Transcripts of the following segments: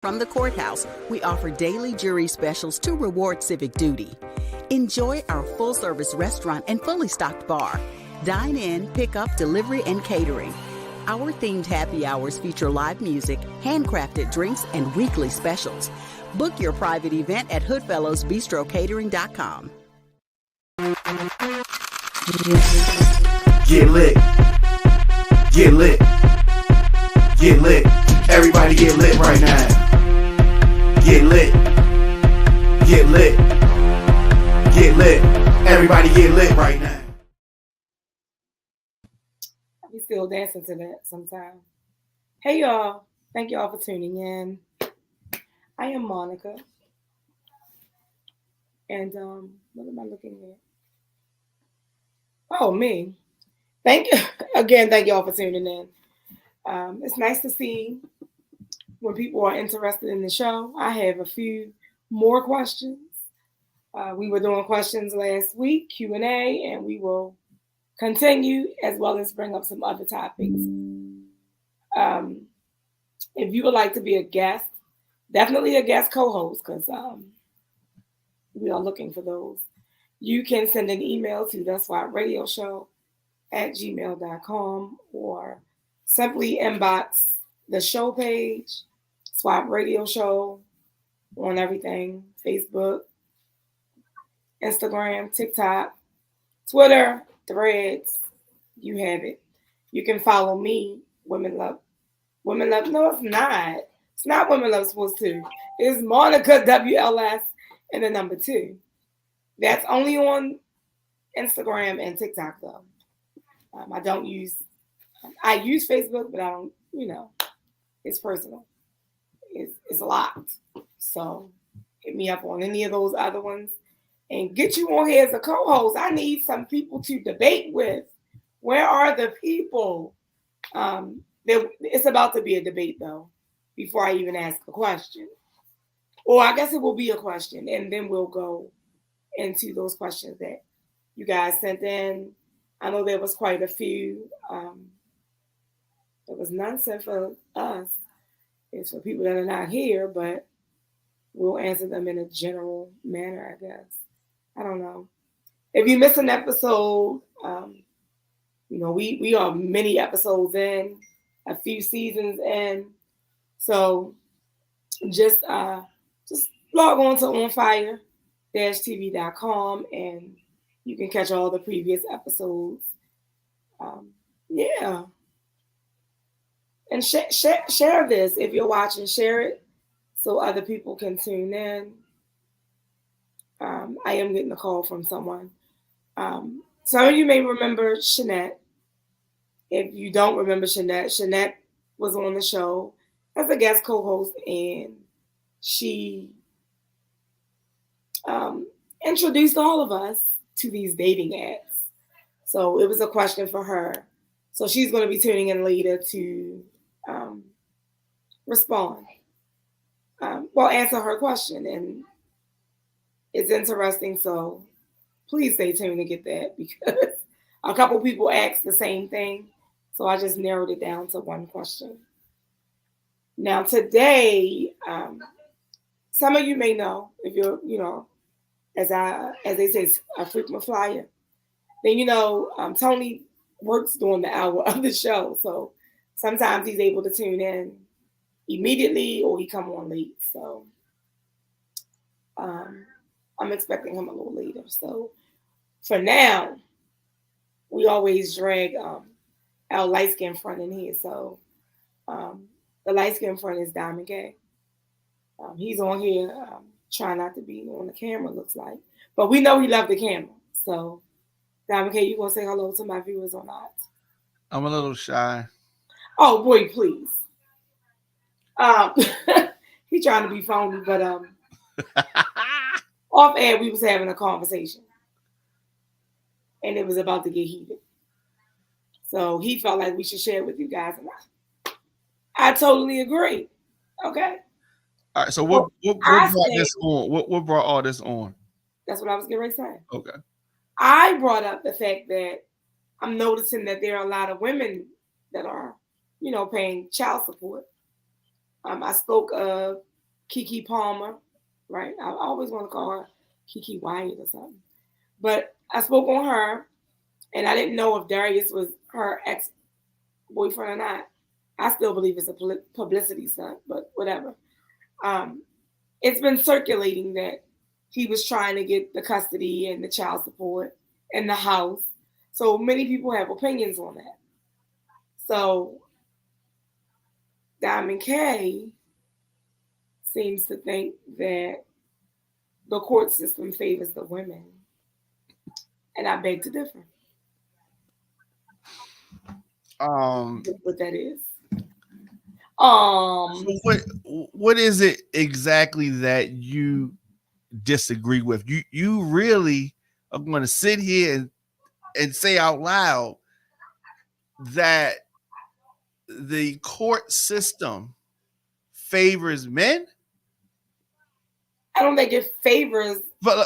From the courthouse, we offer daily jury specials to reward civic duty. Enjoy our full-service restaurant and fully stocked bar. Dine in, pick up, delivery, and catering. Our themed happy hours feature live music, handcrafted drinks, and weekly specials. Book your private event at hoodfellowsbistrocatering.com. Get lit. Get lit. Get lit. Everybody get lit right now. Get lit. Get lit. Get lit. Everybody get lit right now. I be still dancing to that sometimes. Hey y'all. Thank y'all for tuning in. I am Monica. And what am I looking at? Oh, me. Thank you. Again, thank y'all for tuning in. It's nice to see when people are interested in the show. I have a few more questions. We were doing questions last week, Q&A, and we will continue as well as bring up some other topics. If you would like to be a guest, definitely a guest co-host, because we are looking for those. You can send an email to theswapradioshow@gmail.com or simply inbox the show page, Swap Radio Show, on everything, Facebook, Instagram, TikTok, Twitter, Threads, you have it. You can follow me, Women Love. No, it's not. It's not Women Love Supposed to. It's Monica WLS and the number 2. That's only on Instagram and TikTok, though. I use Facebook, but I don't, it's personal. It's locked. So hit me up on any of those other ones and get you on here as a co-host. I need some people to debate with. Where are the people? It's about to be a debate, though, before I even ask a question. Or I guess it will be a question, and then we'll go into those questions that you guys sent in. I know there was quite a few. There was none sent for us. It's for people that are not here, but we'll answer them in a general manner, I guess. I don't know. If you miss an episode, we are many episodes in, a few seasons in. So just log on to ONFIRE-TV.com and you can catch all the previous episodes. Yeah. And share this if you're watching. Share it so other people can tune in. I am getting a call from someone. Some of you may remember Shanette. If you don't remember Shanette was on the show as a guest co-host, and she introduced all of us to these dating apps. So it was a question for her. So she's going to be tuning in later to respond. Answer her question. And it's interesting. So please stay tuned to get that, because a couple people asked the same thing. So I just narrowed it down to one question. Now today, some of you may know, if you're, as they say, a frequent flyer, then Tony works during the hour of the show. So sometimes he's able to tune in immediately or he come on late. So I'm expecting him a little later. So for now, we always drag our light-skinned friend in here. So the light-skinned friend is djdiamondk. He's on here trying not to be on the camera, looks like. But we know he loved the camera. So, djdiamondk, you going to say hello to my viewers or not? I'm a little shy. Oh, boy, please. He trying to be phony, but off air, we was having a conversation. And it was about to get heated. So he felt like we should share it with you guys. And I totally agree. Okay. All right. So what brought this on? What brought all this on? That's what I was getting ready to say. Okay. I brought up the fact that I'm noticing that there are a lot of women that are, paying child support. I spoke of Keke Palmer, right? I always want to call her Keke Wyatt or something. But I spoke on her, and I didn't know if Darius was her ex-boyfriend or not. I still believe it's a publicity stunt, but whatever. It's been circulating that he was trying to get the custody and the child support and the house. So many people have opinions on that. So Diamond K seems to think that the court system favors the women. And I beg to differ. What that is. So what is it exactly that you disagree with? You really are going to sit here and say out loud that the court system favors men? I don't think it favors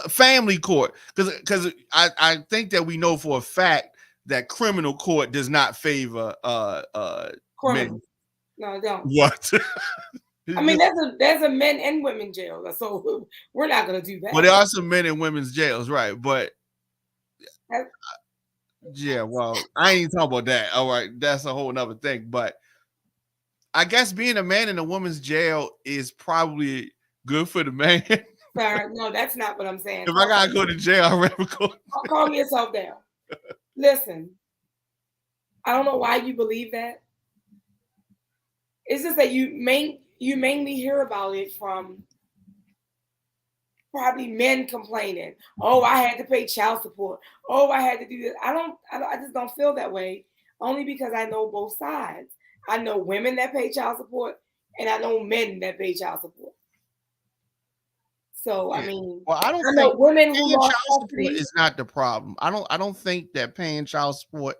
family court, because I think that we know for a fact that criminal court does not favor men. No, don't. What? I mean, there's a men and women jail, so we're not gonna do that. Well, there are some men in women's jails, right? But yeah, well, I ain't talking about that. All right, that's a whole nother thing. But I guess being a man in a woman's jail is probably good for the man. Sir, no, that's not what I'm saying. If I gotta go to jail, I'd rather go. Calm yourself down. Listen, I don't know why you believe that. It's just that you mainly hear about it from probably men complaining. Oh, I had to pay child support. Oh, I had to do this. I just don't feel that way. Only because I know both sides. I know women that pay child support, and I know men that pay child support. So I mean, well, I don't know think women paying who child support is not the problem. I don't think that paying child support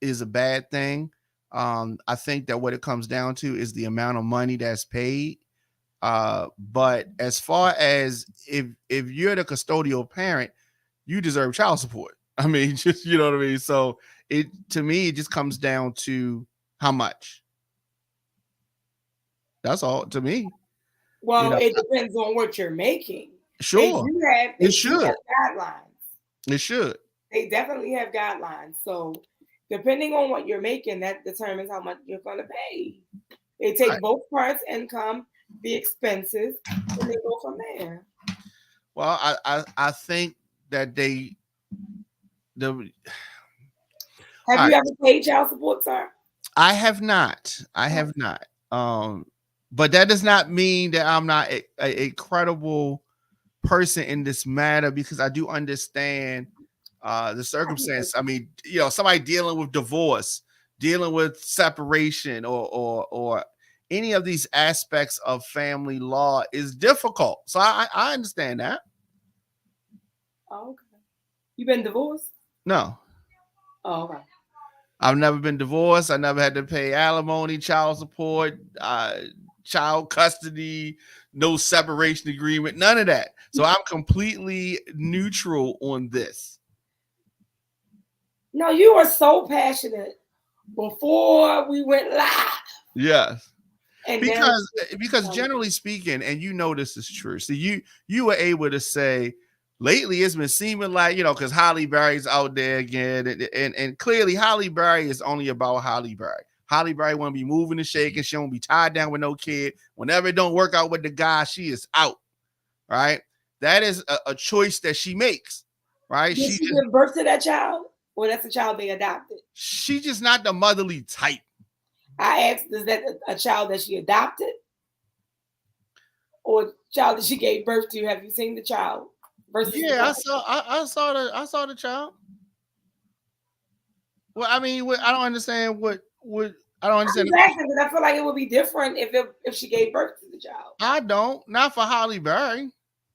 is a bad thing. I think that what it comes down to is the amount of money that's paid. But as far as if you're the custodial parent, you deserve child support. I mean, just, you know what I mean? So to me, it just comes down to how much. That's all to me. Well, you know, it depends on what you're making. Sure. It should have guidelines. It should. They definitely have guidelines. So depending on what you're making, that determines how much you're going to pay. They take both parts, income, the expenses, and they go from there. Well, I think that they have you ever paid child support, sir? I have not. I have not. But that does not mean that I'm not a credible person in this matter, because I do understand the circumstance. I mean, you know, somebody dealing with divorce, dealing with separation, or any of these aspects of family law is difficult. So I understand that. Oh, okay. You been divorced? No. Oh, okay. I've never been divorced. I never had to pay alimony, child support, child custody, no separation agreement, none of that. So I'm completely neutral on this. No, you were so passionate before we went live. Yes. And because generally speaking, and you know this is true. So you were able to say lately it's been seeming like, you know, because Holly Berry's out there again, and clearly Holly Berry is only about Holly Berry. Holly Berry won't be moving and shaking. She won't be tied down with no kid. Whenever it don't work out with the guy, she is out. Right? That is a choice that she makes. Right? Did she give birth to that child? Or that's a child they adopted? She's just not the motherly type. I asked, is that a child that she adopted? Or a child that she gave birth to? Have you seen the child? Yeah, I saw the child. Well, I mean, I don't understand what I don't understand. I feel like it would be different if she gave birth to the child. I don't. Not for Holly Berry.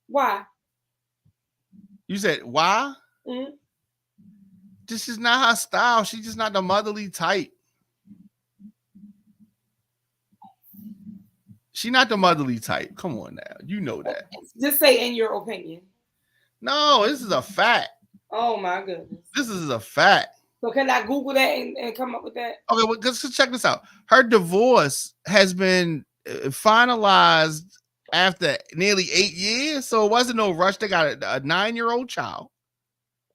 Why? You said why? Mm-hmm. This is not her style. She's just not the motherly type. She's not the motherly type. Come on now. You know that. Just say in your opinion. No, this is a fact. Oh my goodness. This is a fact. So can I Google that and come up with that? Okay, well, just check this out. Her divorce has been finalized after nearly 8 years. So it wasn't no rush. They got a 9-year-old child.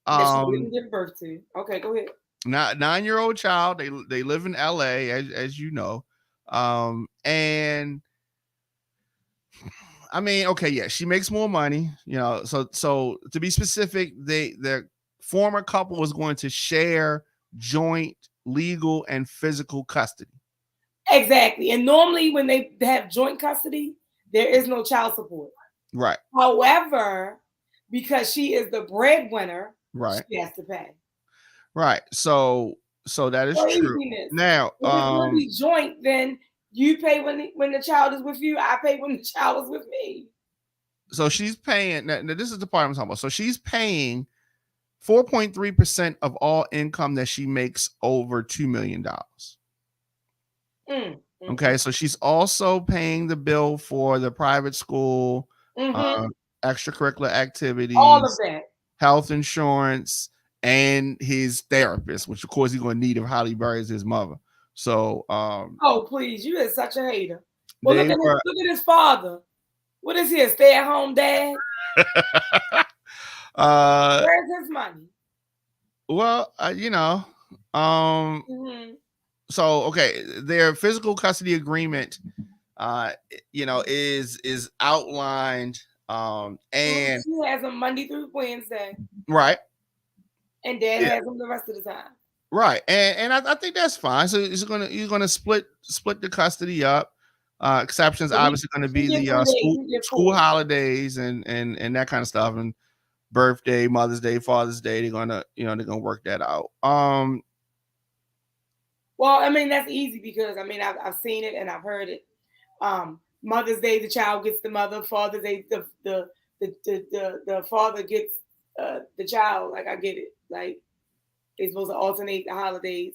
That she didn't give birth to. Okay, go ahead. 9-year-old child. They live in LA, as you know. And I mean, okay, yeah, she makes more money, you know. So to be specific, their former couple was going to share joint legal and physical custody. Exactly. And normally when they have joint custody, there is no child support. Right. However, because she is the breadwinner, right, she has to pay. Right. So that is true. Now, if it's going to be joint, then you pay when the child is with you. I pay when the child is with me. So she's paying. Now this is the part I'm talking about. So she's paying 4.3% of all income that she makes over $2 million. Okay, so she's also paying the bill for the private school, extracurricular activities, all of that, health insurance, and his therapist, which of course he's going to need if Halle Berry is his mother. So, oh please, you are such a hater. Well, look at his father. What is he, a stay-at-home dad? Where's his money? Well, you know, so okay, their physical custody agreement, you know, is outlined, and she has them Monday through Wednesday, right, and Dad has them the rest of the time, right, and I think that's fine. So he's gonna split the custody up. Exceptions obviously going to be the school holidays and that kind of stuff, and birthday, Mother's Day, Father's Day. They're gonna work that out. Well, I mean, that's easy because I mean I've seen it and I've heard it. Mother's Day, the child gets the mother. Father's Day, the father gets the child. Like, I get it. Like, they're supposed to alternate the holidays.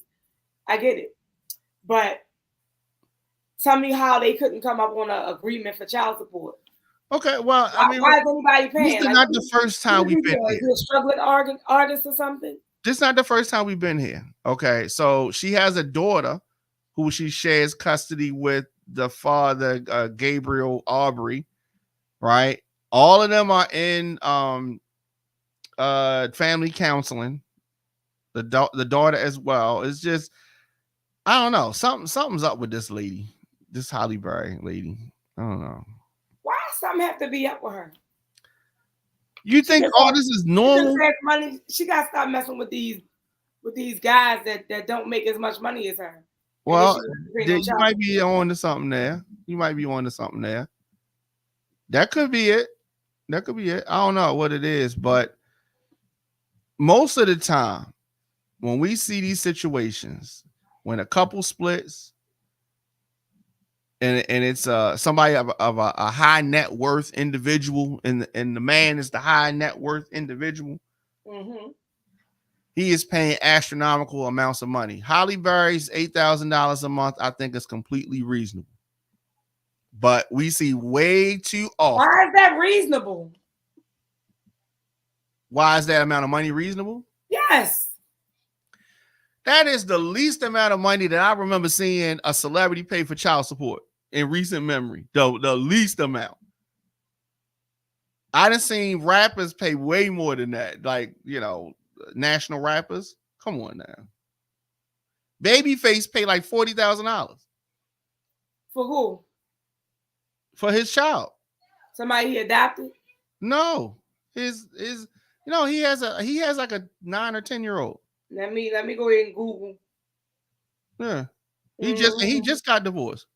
I get it. But tell me how they couldn't come up on an agreement for child support. Okay, well, I mean, why is anybody paying? This is not the first time we've been here. Is he a struggling artist or something? This is not the first time we've been here. Okay, so she has a daughter who she shares custody with the father, Gabriel Aubrey, right? All of them are in family counseling. The daughter as well. It's just, I don't know. Something's up with this lady, this Halle Berry lady. I don't know. Why does something have to be up with her? You think all this is normal? Money. She got to stop messing with these guys that don't make as much money as her. Well, you might be on to something there. That could be it. I don't know what it is, but most of the time, when we see these situations, when a couple splits, and it's somebody of a high net worth individual, and the man is the high net worth individual, he is paying astronomical amounts of money. Halle Berry's $8,000 a month, I think, is completely reasonable. But we see way too often. Why is that reasonable? Why is that amount of money reasonable? Yes. That is the least amount of money that I remember seeing a celebrity pay for child support in recent memory. The least amount. I done seen rappers pay way more than that. Like, you know, national rappers. Come on now. Babyface paid like $40,000. For who? For his child. Somebody he adopted? No. His you know, he has like a 9 or 10-year-old. Let me go ahead and Google. Yeah. He just got divorced.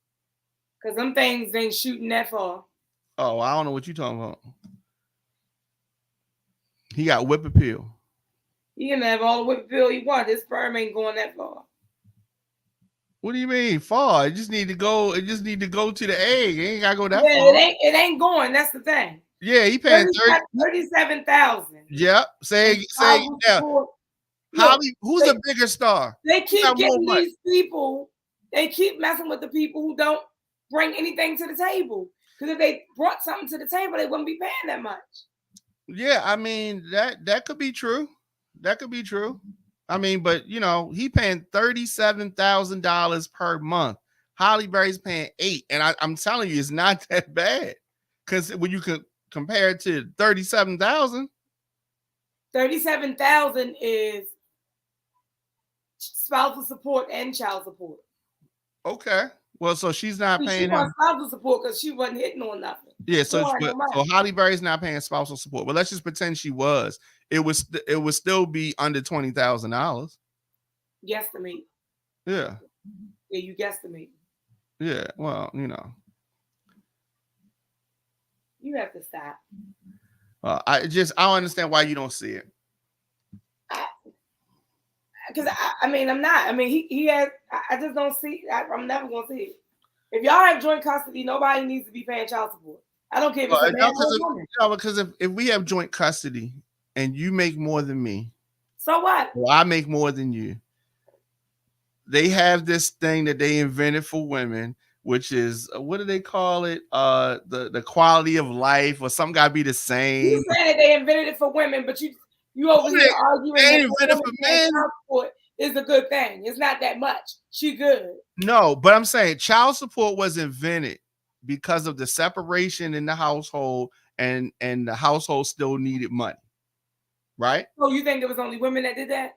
Cause them things ain't shooting that far. Oh, I don't know what you're talking about. He got whip appeal. He can have all the whip appeal he wants. His sperm ain't going that far. What do you mean far? It just need to go. It just need to go to the egg. It ain't gotta go that far. It ain't going. That's the thing. Yeah, he paying $37,000. Yep. Say yeah. Holly, who's a bigger star? They keep getting these people. They keep messing with the people who don't bring anything to the table. Because if they brought something to the table, they wouldn't be paying that much. Yeah, I mean that could be true. That could be true. I mean, but you know, he paying $37,000 per month. Halle Berry's paying $8,000, and I'm telling you, it's not that bad. because when you could compare it to 37,000. 37,000 is spousal support and child support. Okay. Well, so she's not paying. She wants spousal support because she wasn't hitting on nothing. Yeah. So Halle Berry's not paying spousal support. But let's just pretend she was. It would still be under $20,000. Guesstimate. Yeah. Yeah, you guesstimate. Yeah. Well, you know. You have to stop. I don't understand why you don't see it. Because I'm not. I mean, he has. I just don't see. I'm never gonna see it. If y'all have joint custody, nobody needs to be paying child support. I don't care if it's a man or a woman. No, because if we have joint custody and you make more than me, so what? Well, I make more than you. They have this thing that they invented for women, which is what do they call it? The quality of life, or something gotta be the same. You said that they invented it for women, but you over here arguing that child support is a good thing. It's not that much. She good. No, but I'm saying child support was invented because of the separation in the household, and the household still needed money, right? So you think it was only women that did that?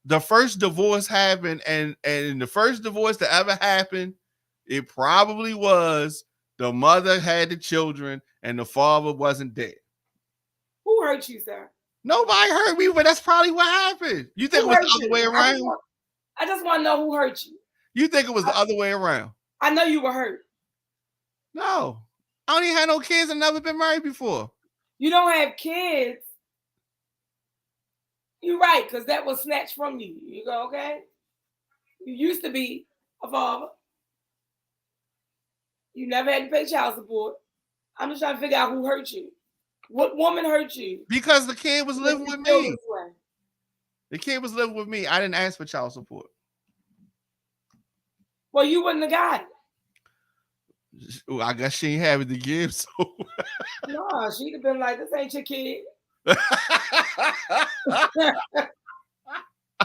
The first divorce happened, and the first divorce that ever happened, it probably was the mother had the children and the father wasn't there. Who hurt you, sir? Nobody hurt me, but that's probably what happened. You think it was the other way around? I just want to know who hurt you. You think it was the other way around? I know you were hurt. No. I don't even have no kids and never been married before. You don't have kids. You're right, because that was snatched from you. You go, okay? You used to be a father. You never had to pay child support. I'm just trying to figure out who hurt you. What woman hurt you? Because the kid was living with me. The kid was living with me. I didn't ask for child support. Well, you wouldn't have got it. Well, I guess she ain't have it to give, so. No, she'd have been like, this ain't your kid.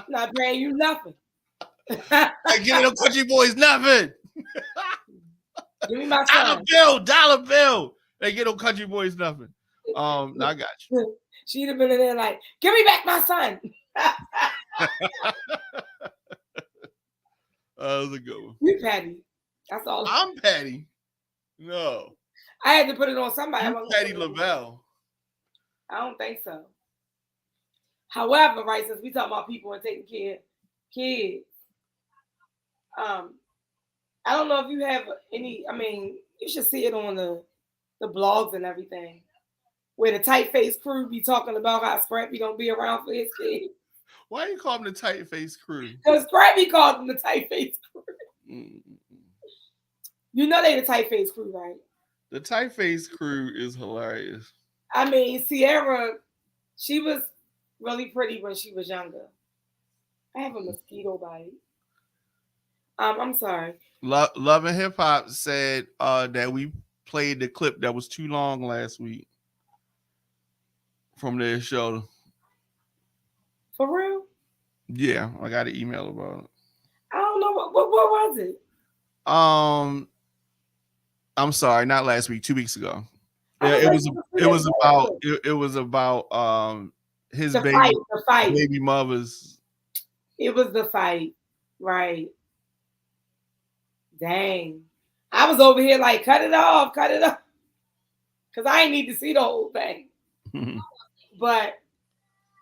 Not paying you nothing. I give them country boys nothing. Give me my son. Dollar bill. They get them country boys nothing. I got you. She'd have been in there like, give me back my son. That was a good one. You petty. That's all. I'm petty. No. I had to put it on somebody. You Patty LaBelle. I don't think so. However, right, since we talk about people and taking care of kids, I don't know if you have any, I mean, you should see it on the blogs and everything, where the tight-faced crew be talking about how Scrappy don't be around for his kids. Why you call them the tight-faced crew? Because Scrappy called them the tight-faced crew. Mm-hmm. You know they the tight-faced crew, right? The tight-faced crew is hilarious. I mean, Sierra, she was really pretty when she was younger. I have a mosquito bite. I'm sorry. Love and Hip Hop said that we played the clip that was too long last week from their show. For real? Yeah, I got an email about it. I don't know what was it. I'm sorry, not last week, 2 weeks ago. Yeah, it was about his baby mother's. It was the fight, right? Dang, I was over here like, cut it off, because I ain't need to see the whole thing. But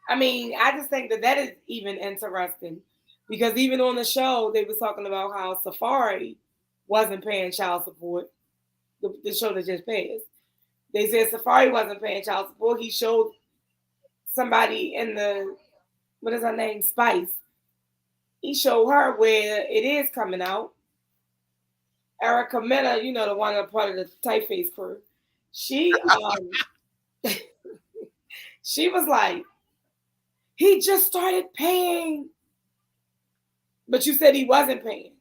I mean, I just think that is even interesting, because even on the show they was talking about how Safari wasn't paying child support. The show that just passed. They said Safari wasn't paying child support. He showed somebody in what is her name? Spice. He showed her where it is coming out. Erica Mena, you know, the one that's part of the Typeface crew. She she was like, he just started paying. But you said he wasn't paying.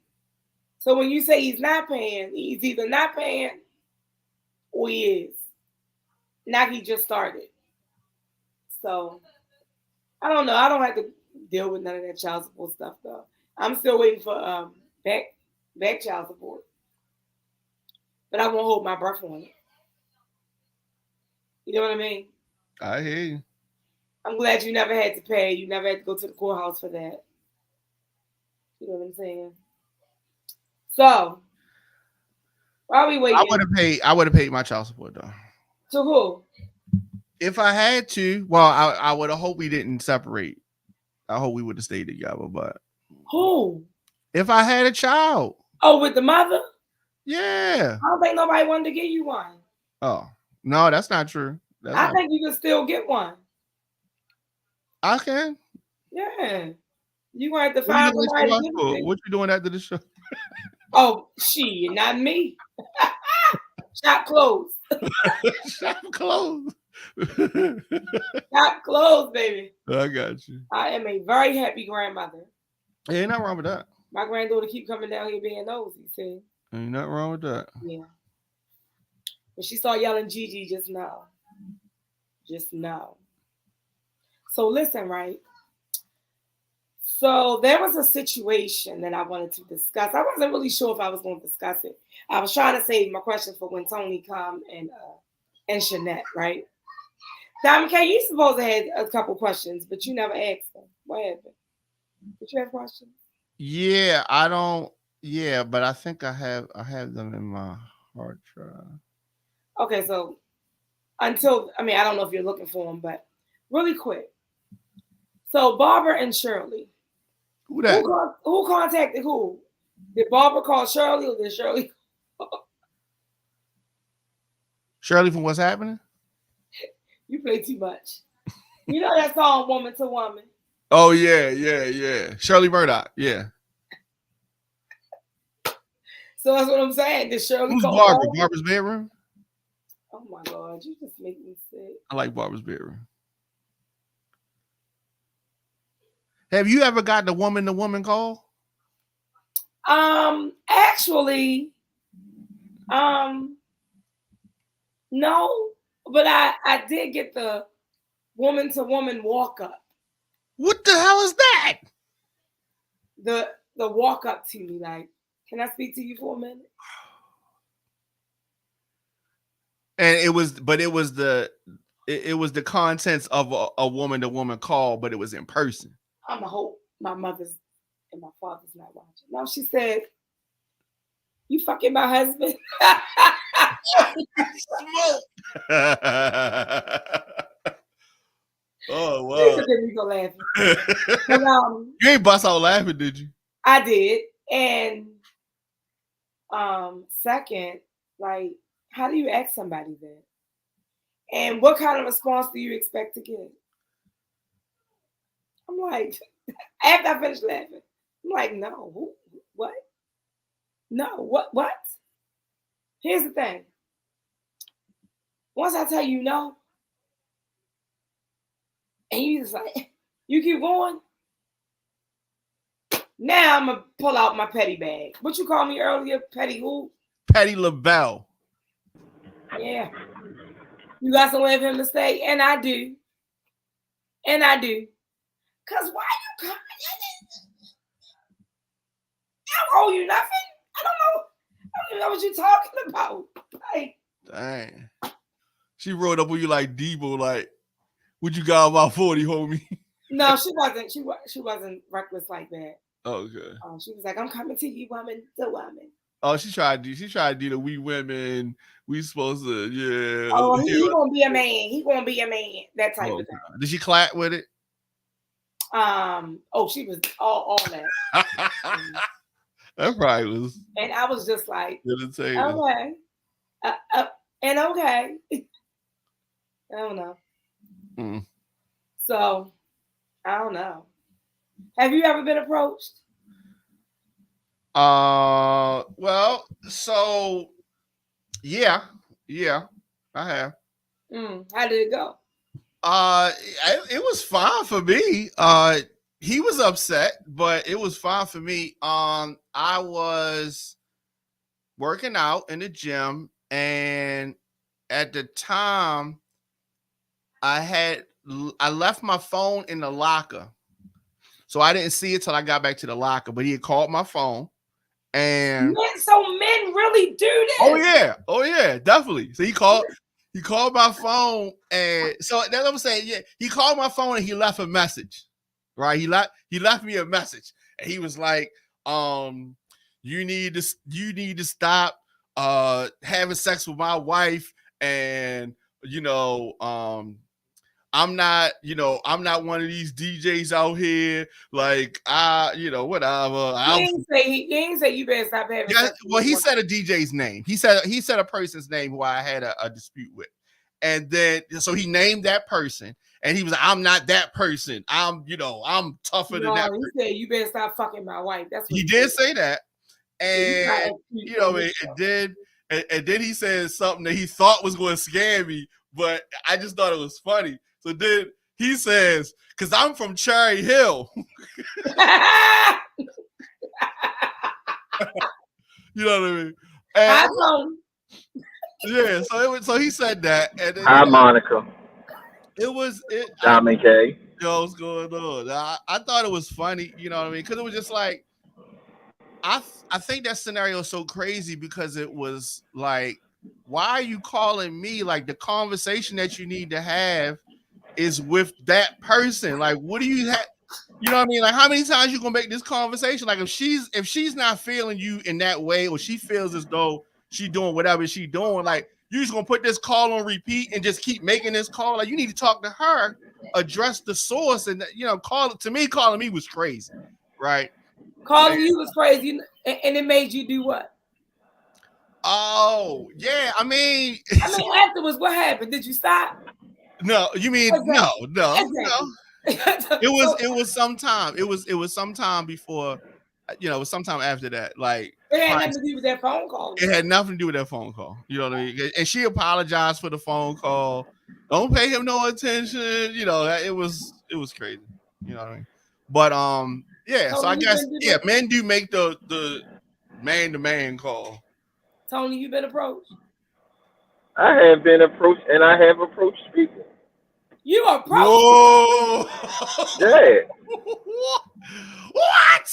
So when you say he's not paying, he's either not paying or he is. Now he just started. So I don't know. I don't have to deal with none of that child support stuff though. I'm still waiting for back child support. But I won't hold my breath on it. You know what I mean? I hear you. I'm glad you never had to pay. You never had to go to the courthouse for that. You know what I'm saying? So, while we waiting, I would have paid my child support though. To who? If I had to, well, I would have hoped we didn't separate. I hope we would have stayed together, but who? If I had a child. Oh, with the mother? Yeah. I don't think nobody wanted to give you one. Oh, no, that's not true. I think you can still get one. I can. Yeah. You gonna have to find somebody to give it. What you doing after the show? Oh, she, not me. Shop closed. Shop closed. Shop closed, baby. I got you. I am a very happy grandmother. Ain't nothing wrong with that. My granddaughter keep coming down here being nosy, see? Ain't nothing wrong with that. Yeah. When she started yelling Gigi, just now. Just now. So listen, right? So there was a situation that I wanted to discuss. I wasn't really sure if I was going to discuss it. I was trying to save my question for when Tony come and Shanette, right? Diamond K, you supposed to have a couple questions, but you never asked them. What happened? Did you have questions? Yeah, I don't. Yeah, but I think I have them in my hard drive. Okay, so I don't know if you're looking for them, but really quick. So Barbara and Shirley. Who that? Who contacted who? Did Barbara call Shirley or did Shirley call? Shirley from What's Happening? You play too much. You know that song Woman to Woman? Oh, yeah. Shirley Murdoch, yeah. So that's what I'm saying. Did Shirley Who's call Barbara? Barbara's bedroom? Oh my God, you just make me sick. I like Barbara's bedroom. Have you ever got the woman call? Actually, no, but I did get the woman to woman walk up. What the hell is that? The walk up to me, like, can I speak to you for a minute? And it was the contents of a woman to woman call, but it was in person. I'm a hope my mother's and my father's not watching. No, she said, "You fucking my husband." Oh wow! Me go laughing. But, you ain't bust out laughing, did you? I did. And second, like, how do you ask somebody that? And what kind of response do you expect to get? I'm like, after I finished laughing, I'm like, no, who, what? No, what? Here's the thing. Once I tell you no, and you just like, you keep going, now I'm going to pull out my petty bag. What you called me earlier? Petty who? Petty LaBelle. Yeah. You got somewhere for him to stay? And I do. Because why you coming in? I don't owe you nothing. I don't even know what you're talking about. Like, dang. She rode up with you like Debo, like, what you got about 40, homie? No, she wasn't. She wasn't reckless like that. Okay. She was like, I'm coming to you, woman to woman. Oh, she tried to do the we women, we supposed to, yeah. Oh, he gonna be a man. He gonna be a man. That type of thing. Did she clap with it? Oh, she was all that. That probably was. And I was just like, okay. And okay. I don't know. So, I don't know. Have you ever been approached? Well, so yeah, I have. How did it go? It was fine for me. He was upset, but it was fine for me. I was working out in the gym, and at the time, I left my phone in the locker, so I didn't see it till I got back to the locker. But he had called my phone, and so men really do that. Oh yeah, definitely. So he called He called my phone, and so that's what I'm saying. Yeah, he called my phone and he left a message. Right? He left me a message, and he was like, you need to stop having sex with my wife, and I'm not one of these DJs out here. Like, whatever. He didn't say you better stop having sex. Well, he said a DJ's name. He said a person's name who I had a dispute with. And then, so he named that person, and he was like, I'm not that person. I'm tougher than that. He said, you better stop fucking my wife. That's what he did say that. And, and then he said something that he thought was going to scare me, but I just thought it was funny. So then he says, because I'm from Cherry Hill. You know what I mean? And, yeah, so he said that. And then, hi, Monica. Diamond K. Yo, what's going on? I thought it was funny, you know what I mean? Because it was just like, I think that scenario is so crazy because it was like, why are you calling me? Like, the conversation that you need to have is with that person. Like, what do you have? You know what I mean? Like, how many times you gonna make this conversation? Like, if she's not feeling you in that way, or she feels as though she doing whatever she doing, like, you just gonna put this call on repeat and just keep making this call. Like, you need to talk to her, address the source, and calling me was crazy, right? Calling you was crazy, and it made you do what? Oh yeah, I mean, afterwards, what happened? Did you stop? No, you mean no. Exactly. It was sometime. It was sometime before. It was sometime after that. Like, it had nothing to do with that phone call. It had nothing to do with that phone call. You know what I mean? And she apologized for the phone call. Don't pay him no attention. It was crazy. You know what I mean? But yeah. So I guess men do make the man-to-man call. Tony, you been approached? I have been approached, and I have approached people. You approached? Whoa! Yeah. What?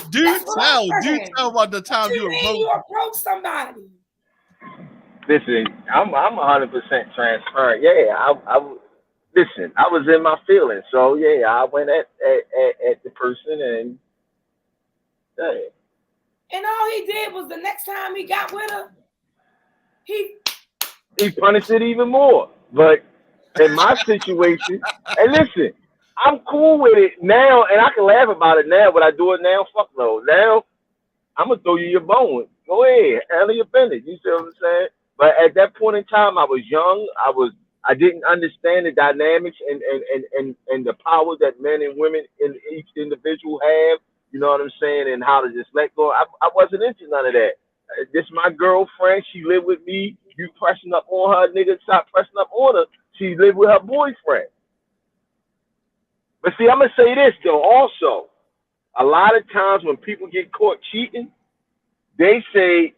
Do tell about the time you approached somebody. Listen, I'm 100% transparent. Yeah, I was in my feelings, so yeah, I went at the person, and yeah. And all he did was the next time he got with her, he punished it even more. But in my situation, and listen, I'm cool with it now, and I can laugh about it now, but I do it now. Fuck no. Now, I'm going to throw you your bone. Go ahead. Handle your business. You see what I'm saying? But at that point in time, I was young. I didn't understand the dynamics and the power that men and women in each individual have. You know what I'm saying? And how to just let go. I wasn't into none of that. This is my girlfriend. She lived with me. You pressing up on her, nigga. Stop pressing up on her. She lived with her boyfriend. But see, I'm going to say this, though, also. A lot of times when people get caught cheating, they say,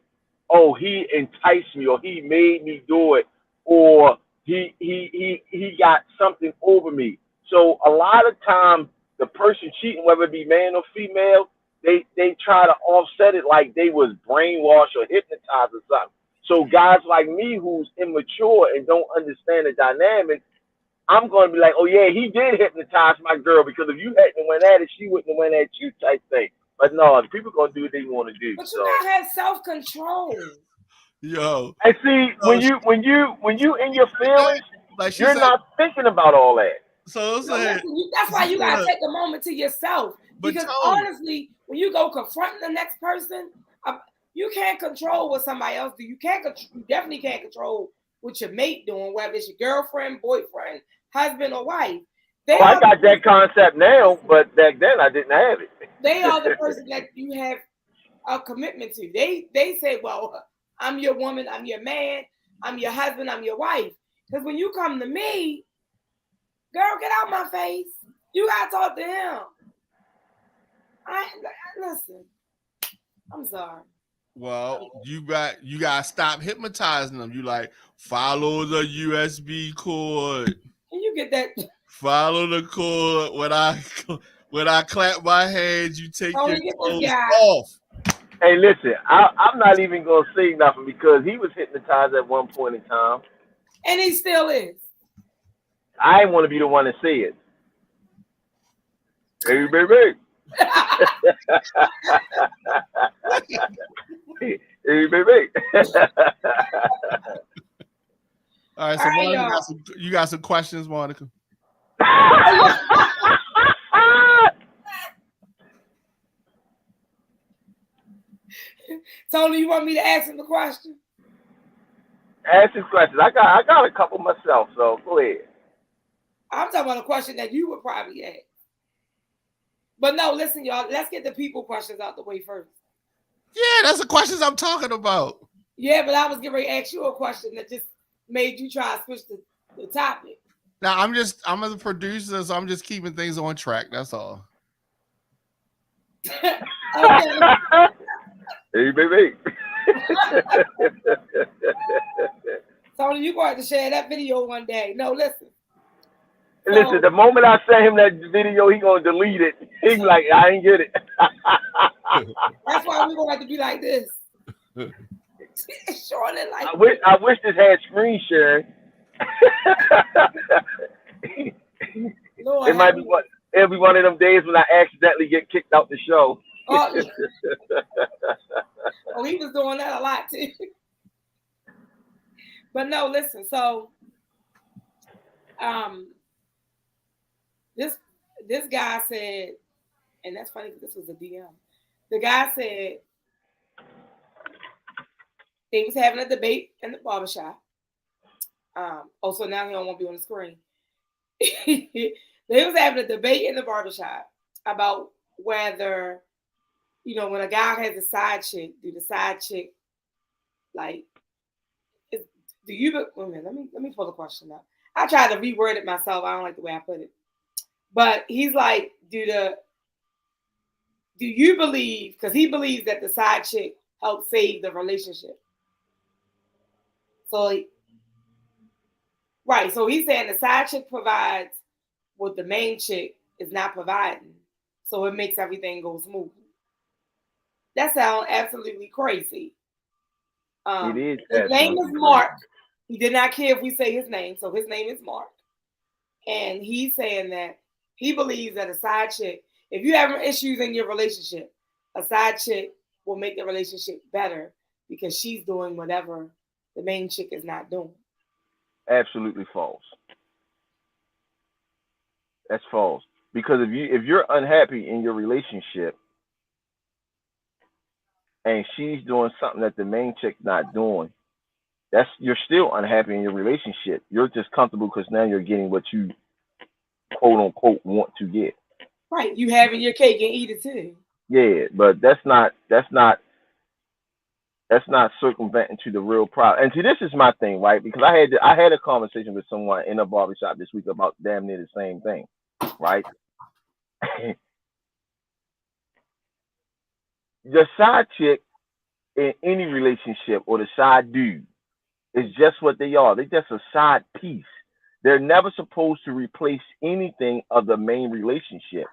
oh, he enticed me, or he made me do it, or he got something over me. So a lot of times, the person cheating, whether it be man or female, they try to offset it like they was brainwashed or hypnotized or something. So guys like me who's immature and don't understand the dynamics, I'm going to be like, oh, yeah, he did hypnotize my girl, because if you hadn't went at it, she wouldn't have went at you type thing. But no, people going to do what they want to do. But you gotta have self-control. Yo. And see, when you in your feelings, like you're not thinking about all that. So that's why you gotta take a moment to yourself. Because honestly, when you go confronting the next person, you can't control what somebody else do. You definitely can't control what your mate doing, whether it's your girlfriend, boyfriend, husband, or wife. I got that concept now, but back then I didn't have it. They are the person that you have a commitment to. They say, well, I'm your woman, I'm your man, I'm your husband, I'm your wife. Because when you come to me, girl, get out my face. You gotta talk to him. Listen. I'm sorry. Well, you gotta stop hypnotizing them. You like follow the USB cord. Can you get that? Follow the cord. When I clap my hands, you take your clothes off. Hey, listen, I'm not even gonna say nothing because he was hypnotized at one point in time. And he still is. I want to be the one to say it. Hey, baby. Hey, baby. All right, so Monica, you got some questions, Monica. Tony, you want me to ask him the question? Ask his questions. I got a couple myself, so go ahead. I'm talking about a question that you would probably ask. But no, listen, y'all. Let's get the people questions out the way first. Yeah, that's the questions I'm talking about. Yeah, but I was getting ready to ask you a question that just made you try to switch the topic. Now I'm the producer, so I'm just keeping things on track. That's all. Okay. Hey, baby. Tony, you're going to have to share that video one day. No, listen. Listen, the moment I send him that video, he gonna delete it. He's like, I ain't get it. That's why we're gonna have to be like this. Showing it like I wish this had screen sharing. Lord, it'll be one of them days when I accidentally get kicked out the show. Oh, he was doing that a lot too. But no, listen. So, this guy said, and that's funny because this was a DM. The guy said they was having a debate in the barbershop. So now he don't want to be on the screen. They was having a debate in the barbershop about whether, when a guy has a side chick, do the side chick wait a minute, let me pull the question up. I tried to reword it myself. I don't like the way I put it. But he's like, do you believe, because he believes that the side chick helped save the relationship. So he's saying the side chick provides what the main chick is not providing. So it makes everything go smooth. That sounds absolutely crazy. It is. His name is Mark. He did not care if we say his name. So his name is Mark. And he's saying that he believes that a side chick, if you have issues in your relationship, a side chick will make the relationship better because she's doing whatever the main chick is not doing. Absolutely false. That's false. Because if you're unhappy in your relationship and she's doing something that the main chick's not doing, you're still unhappy in your relationship. You're just comfortable because now you're getting what you quote unquote want to get. Right. You having your cake and eat it too. Yeah, but that's not circumventing to the real problem. And see, this is my thing, right? Because I had a conversation with someone in a barbershop this week about damn near the same thing, right? The side chick in any relationship or the side dude is just what they are. They're just a side piece. They're never supposed to replace anything of the main relationship.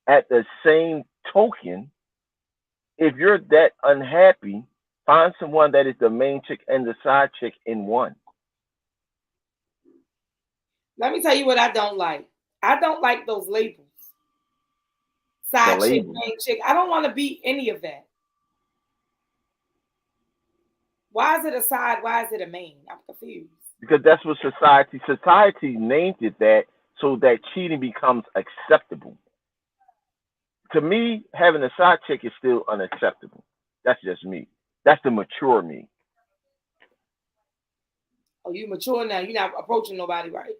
At the same token, if you're that unhappy, find someone that is the main chick and the side chick in one. Let me tell you what I don't like. I don't like those labels. Side chick, main chick. I don't want to be any of that. Why is it a side? Why is it a main? I'm confused. Because that's what society named it that so that cheating becomes acceptable. To me, having a side chick is still unacceptable. That's just me. That's the mature me. Oh, you mature now. You're not approaching nobody, right?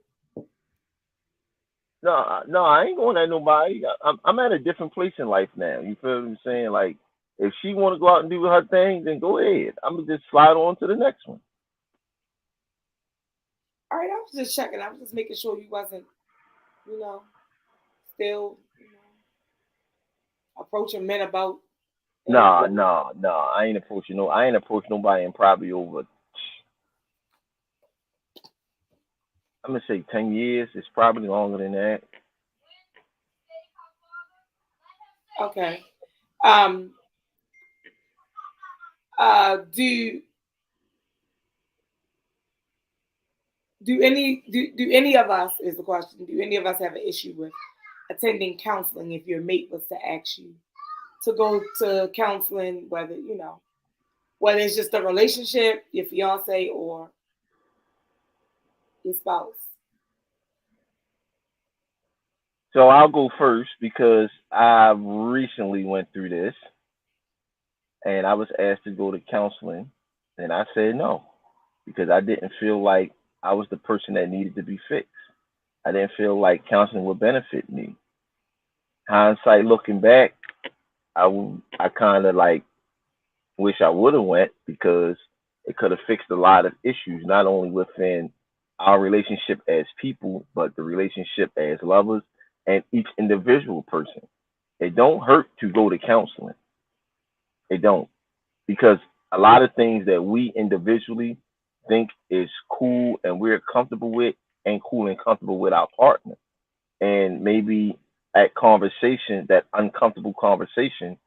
No, I ain't going at nobody. I'm at a different place in life now. You feel what I'm saying? Like, if she want to go out and do her thing, then go ahead. I'm going to just slide on to the next one. All right, I was just checking. I was just making sure you wasn't, still, approaching men about. No. I ain't approaching nobody in probably over, I'm going to say 10 years. It's probably longer than that. Okay. Do any of us, is the question, do any of us have an issue with attending counseling if your mate was to ask you to go to counseling, whether it's just a relationship, your fiance or your spouse? So I'll go first because I recently went through this and I was asked to go to counseling and I said no because I didn't feel like I was the person that needed to be fixed. I didn't feel like counseling would benefit me. Hindsight looking back, I kind of like wish I would have went because it could have fixed a lot of issues, not only within our relationship as people, but the relationship as lovers and each individual person. It don't hurt to go to counseling. It don't. Because a lot of things that we individually think is cool and we're comfortable with ain't cool and comfortable with our partner. And maybe that conversation, that uncomfortable conversation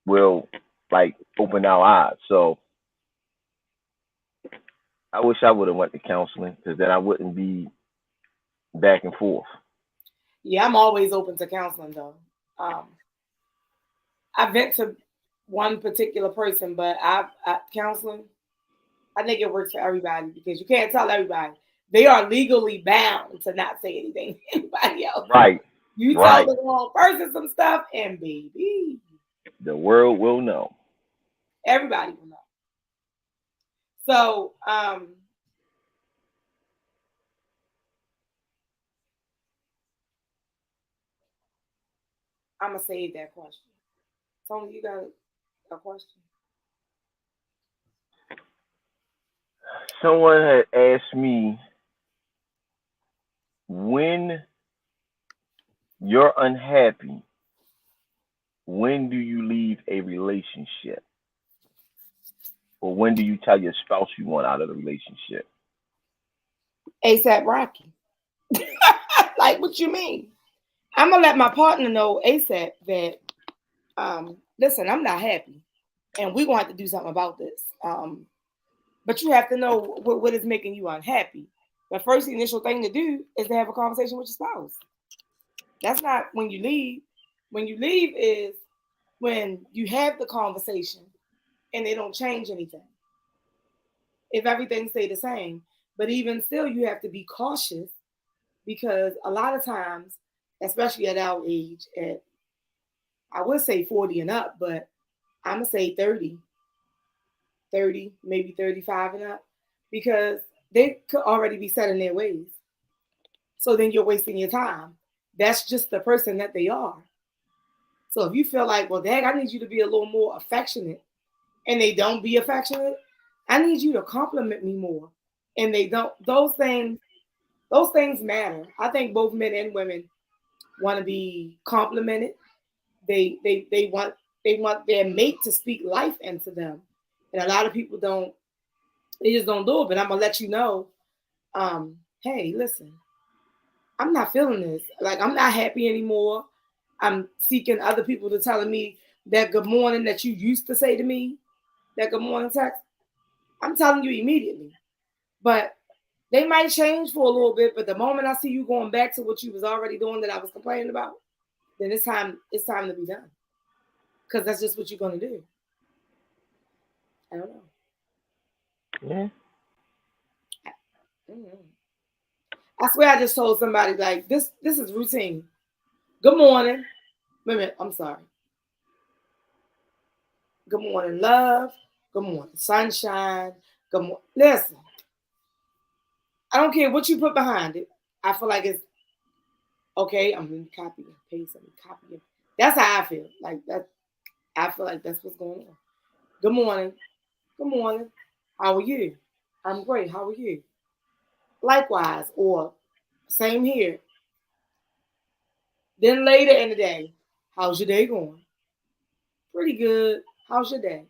will like open our eyes. So I wish I would have went to counseling because then I wouldn't be back and forth. Yeah, I'm always open to counseling though. I vent to one particular person, but I counseling, I think it works for everybody because you can't tell everybody. They are legally bound to not say anything to anybody else. Right. You tell the wrong person some stuff, and baby, the world will know. Everybody will know. So, I'm gonna save that question. Tony, you got a question? Someone had asked me, when you're unhappy, when do you leave a relationship? Or when do you tell your spouse you want out of the relationship? ASAP Rocky. Like, what you mean? I'm gonna let my partner know ASAP that, listen, I'm not happy, and we're gonna have to do something about this. But you have to know what is making you unhappy. The first initial thing to do is to have a conversation with your spouse. That's not when you leave. When you leave is when you have the conversation and they don't change anything. If everything stay the same, but even still, you have to be cautious because a lot of times, especially at our age, I would say 40 and up, but I'm gonna say 30, maybe 35 and up, because they could already be set in their ways. So then you're wasting your time. That's just the person that they are. So if you feel like, well, Dad, I need you to be a little more affectionate, and they don't be affectionate, I need you to compliment me more. And they don't, those things matter. I think both men and women want to be complimented. They want their mate to speak life into them. And a lot of people don't, they just don't do it. But I'm gonna let you know, hey, listen, I'm not feeling this. Like, I'm not happy anymore. I'm seeking other people to telling me that good morning that you used to say to me, that good morning text. I'm telling you immediately. But they might change for a little bit, but the moment I see you going back to what you was already doing that I was complaining about, then it's time to be done. Because that's just what you're gonna do. I don't know. Yeah. I swear I just told somebody, like, this is routine. Good morning. Wait a minute, I'm sorry. Good morning, love. Good morning, sunshine. Good morning. Listen, I don't care what you put behind it. I feel like it's okay. I'm gonna copy and paste and copy it. That's how I feel. Like that. I feel like that's what's going on. Good morning. Good morning. How are you? I'm great. How are you? Likewise, or same here. Then later in the day, how's your day going? Pretty good. How's your day?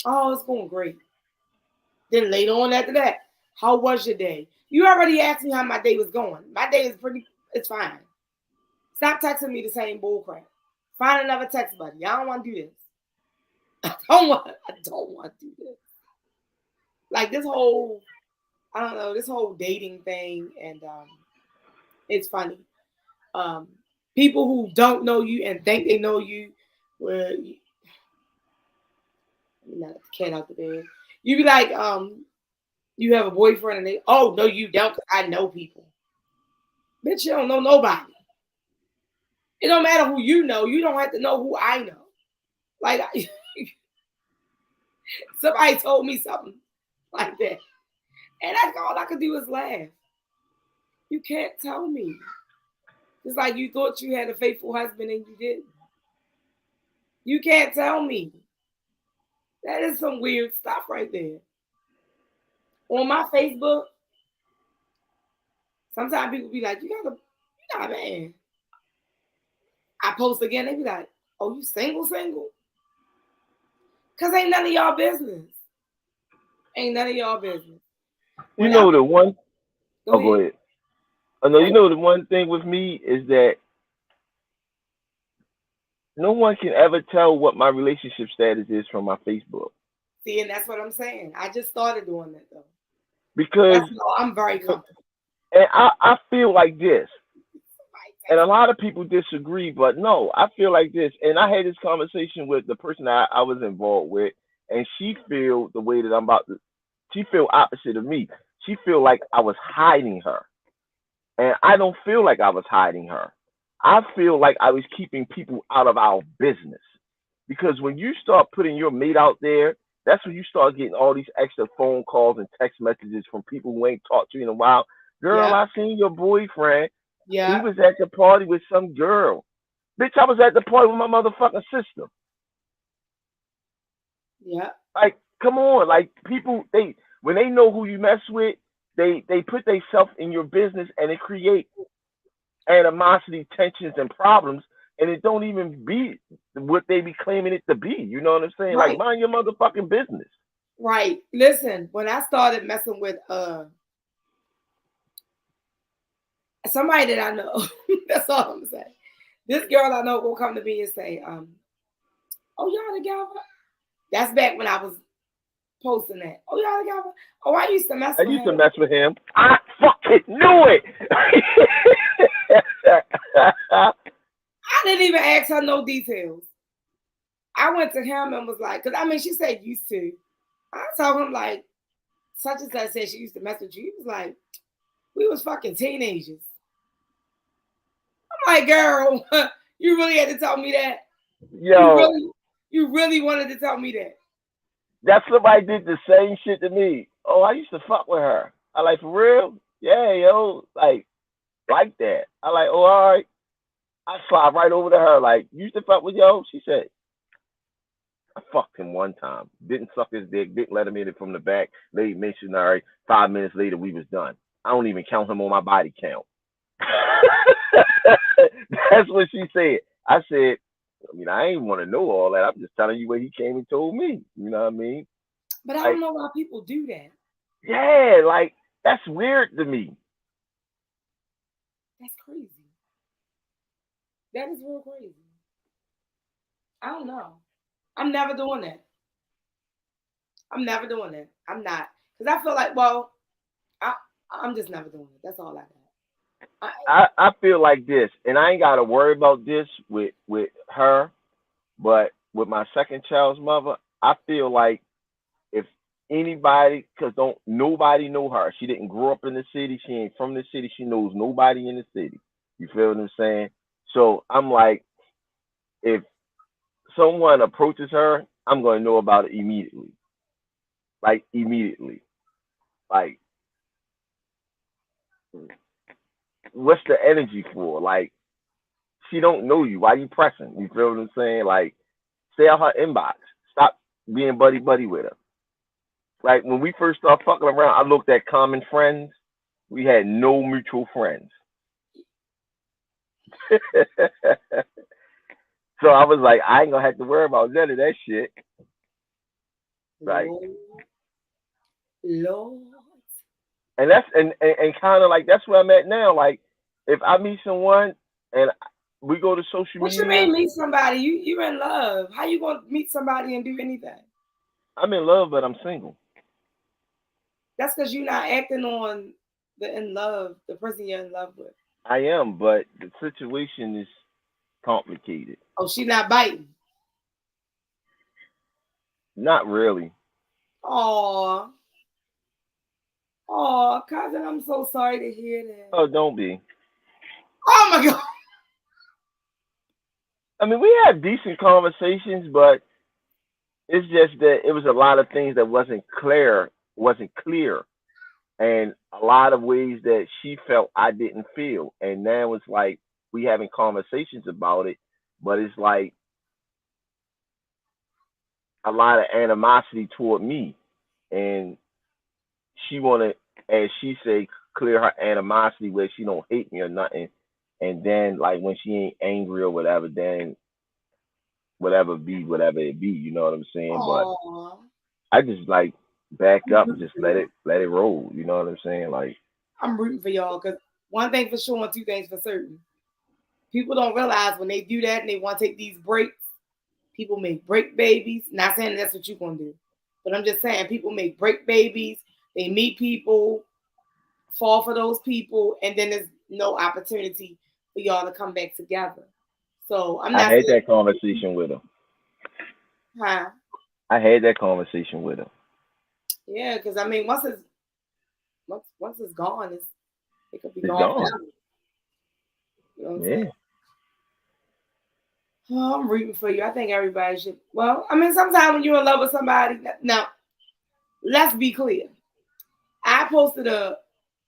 Oh, it's going great. Then later on after that, how was your day? You already asked me how my day was going. My day is it's fine. Stop texting me the same bullcrap. Find another text buddy. I don't want to do this. I don't want to do this. Like this whole I don't know, this whole dating thing, and it's funny. People who don't know you and think they know you, where you, let the cat out the bed. You be like, you have a boyfriend, and they, oh no, you don't. I know people. Bitch, you don't know nobody. It don't matter who you know. You don't have to know who I know. Like somebody told me something like that, and that's all I could do is laugh. You can't tell me. It's like you thought you had a faithful husband and you didn't. You can't tell me. That is some weird stuff right there. On my Facebook, sometimes people be like, you're not a man. I post again, they be like, oh, you single? Because ain't none of y'all business. Ain't none of y'all business. You know the one. Go ahead. I know. You know the one thing with me is that no one can ever tell what my relationship status is from my Facebook. See, and that's what I'm saying. I just started doing that though. Because I'm very comfortable. And I feel like this. And a lot of people disagree, but no, I feel like this. And I had this conversation with the person I was involved with, and she feel the way that I'm about to. She feel opposite of me. She feel like I was hiding her. And I don't feel like I was hiding her. I feel like I was keeping people out of our business. Because when you start putting your mate out there, that's when you start getting all these extra phone calls and text messages from people who ain't talked to you in a while. Girl, yeah. I seen your boyfriend. Yeah. He was at the party with some girl. Bitch, I was at the party with my motherfucking sister. Yeah. Like, come on. Like, people, when they know who you mess with, they put themselves in your business and it create animosity, tensions, and problems, and it don't even be what they be claiming it to be. You know what I'm saying? Right. Like, mind your motherfucking business. Right. Listen, when I started messing with somebody that I know, that's all I'm saying. This girl I know will come to me and say, oh, y'all together? That's back when I was posting that. Oh, y'all together? Oh, I used to mess with him. I used to mess with him. I fucking knew it. I didn't even ask her no details. I went to him and was like, because I mean, she said used to. I told him like, such and such said she used to mess with you. He was like, we was fucking teenagers. I'm like, girl, you really had to tell me that? Yo. You really wanted to tell me that? That somebody did the same shit to me. Oh, I used to fuck with her. I like, for real? Yeah, yo. Like that. I like, oh, all right. I slide right over to her. Like, you used to fuck with yo? She said, I fucked him one time. Didn't suck his dick. Didn't let him in it from the back. Lady missionary. 5 minutes later, we was done. I don't even count him on my body count. That's what she said. I said, I mean, I ain't want to know all that. I'm just telling you what he came and told me. You know what I mean? But I don't know why people do that. Yeah, like, that's weird to me. That's crazy. That is real crazy. I don't know. I'm never doing that. I'm never doing that. I'm not. Because I feel like, well, I'm just never doing it. That's all I got. I feel like this, and I ain't got to worry about this with her, but with my second child's mother, I feel like if anybody, because nobody know her. She didn't grow up in the city. She ain't from the city. She knows nobody in the city. You feel what I'm saying? So I'm like, if someone approaches her, I'm going to know about it immediately. Like, immediately. Like, what's the energy for? Like, she don't know you. Why you pressing? You feel what I'm saying? Like, stay out her inbox. Stop being buddy with her. Like, when we first started fucking around, I looked at common friends. We had no mutual friends. So I was like, I ain't gonna have to worry about none of that shit. Like, Lord. And that's and kind of like that's where I'm at now. Like, if I meet someone and we go to social media. What you mean meet somebody? You're in love. How you gonna meet somebody and do anything? I'm in love, but I'm single. That's because you're not acting on the person you're in love with. I am, but the situation is complicated. Oh, she not biting. Not really. Oh, cousin, I'm so sorry to hear that. Oh, don't be. Oh my God. I mean, we had decent conversations, but it's just that it was a lot of things that wasn't clear, and a lot of ways that she felt I didn't feel. And now it's like we having conversations about it, but it's like a lot of animosity toward me, and she wanna, as she say, clear her animosity where she don't hate me or nothing. And then like when she ain't angry or whatever, then whatever it be, you know what I'm saying? But Aw. I just like back up and just let it roll, you know what I'm saying? Like, I'm rooting for y'all because one thing for sure and two things for certain. People don't realize when they do that and they want to take these breaks, people make break babies. Not saying that's what you're going to do, but I'm just saying people make break babies. They meet people, fall for those people, and then there's no opportunity for y'all to come back together. So I'm not. I had that conversation with her. Huh? I had that conversation with her. Yeah, because I mean, once it's gone, it could be It's gone. gone. Forever. You know what I'm Yeah. saying? Oh, I'm rooting for you. I think everybody should. Well, I mean, sometimes when you're in love with somebody, now let's be clear. I posted a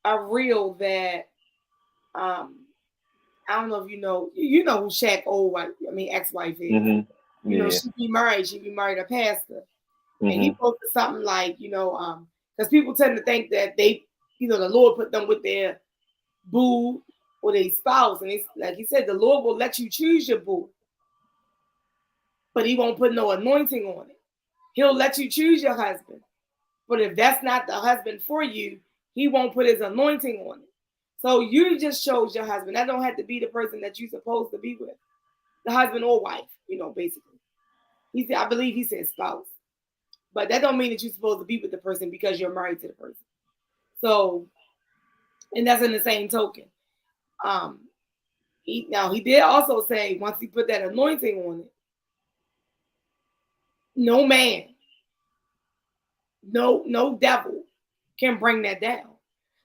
reel that I don't know if you know who Shaq ex-wife is. Mm-hmm. You know, Yeah. she be married a pastor. Mm-hmm. And he posted something like, because people tend to think that they, the Lord put them with their boo or their spouse. And it's like he said, the Lord will let you choose your boo, but he won't put no anointing on it. He'll let you choose your husband. But if that's not the husband for you, he won't put his anointing on it. So you just chose your husband. That don't have to be the person that you're supposed to be with. The husband or wife, basically. He said, I believe he said spouse. But that don't mean that you're supposed to be with the person because you're married to the person. So, and that's in the same token. He did also say once he put that anointing on it, no man, no devil can bring that down.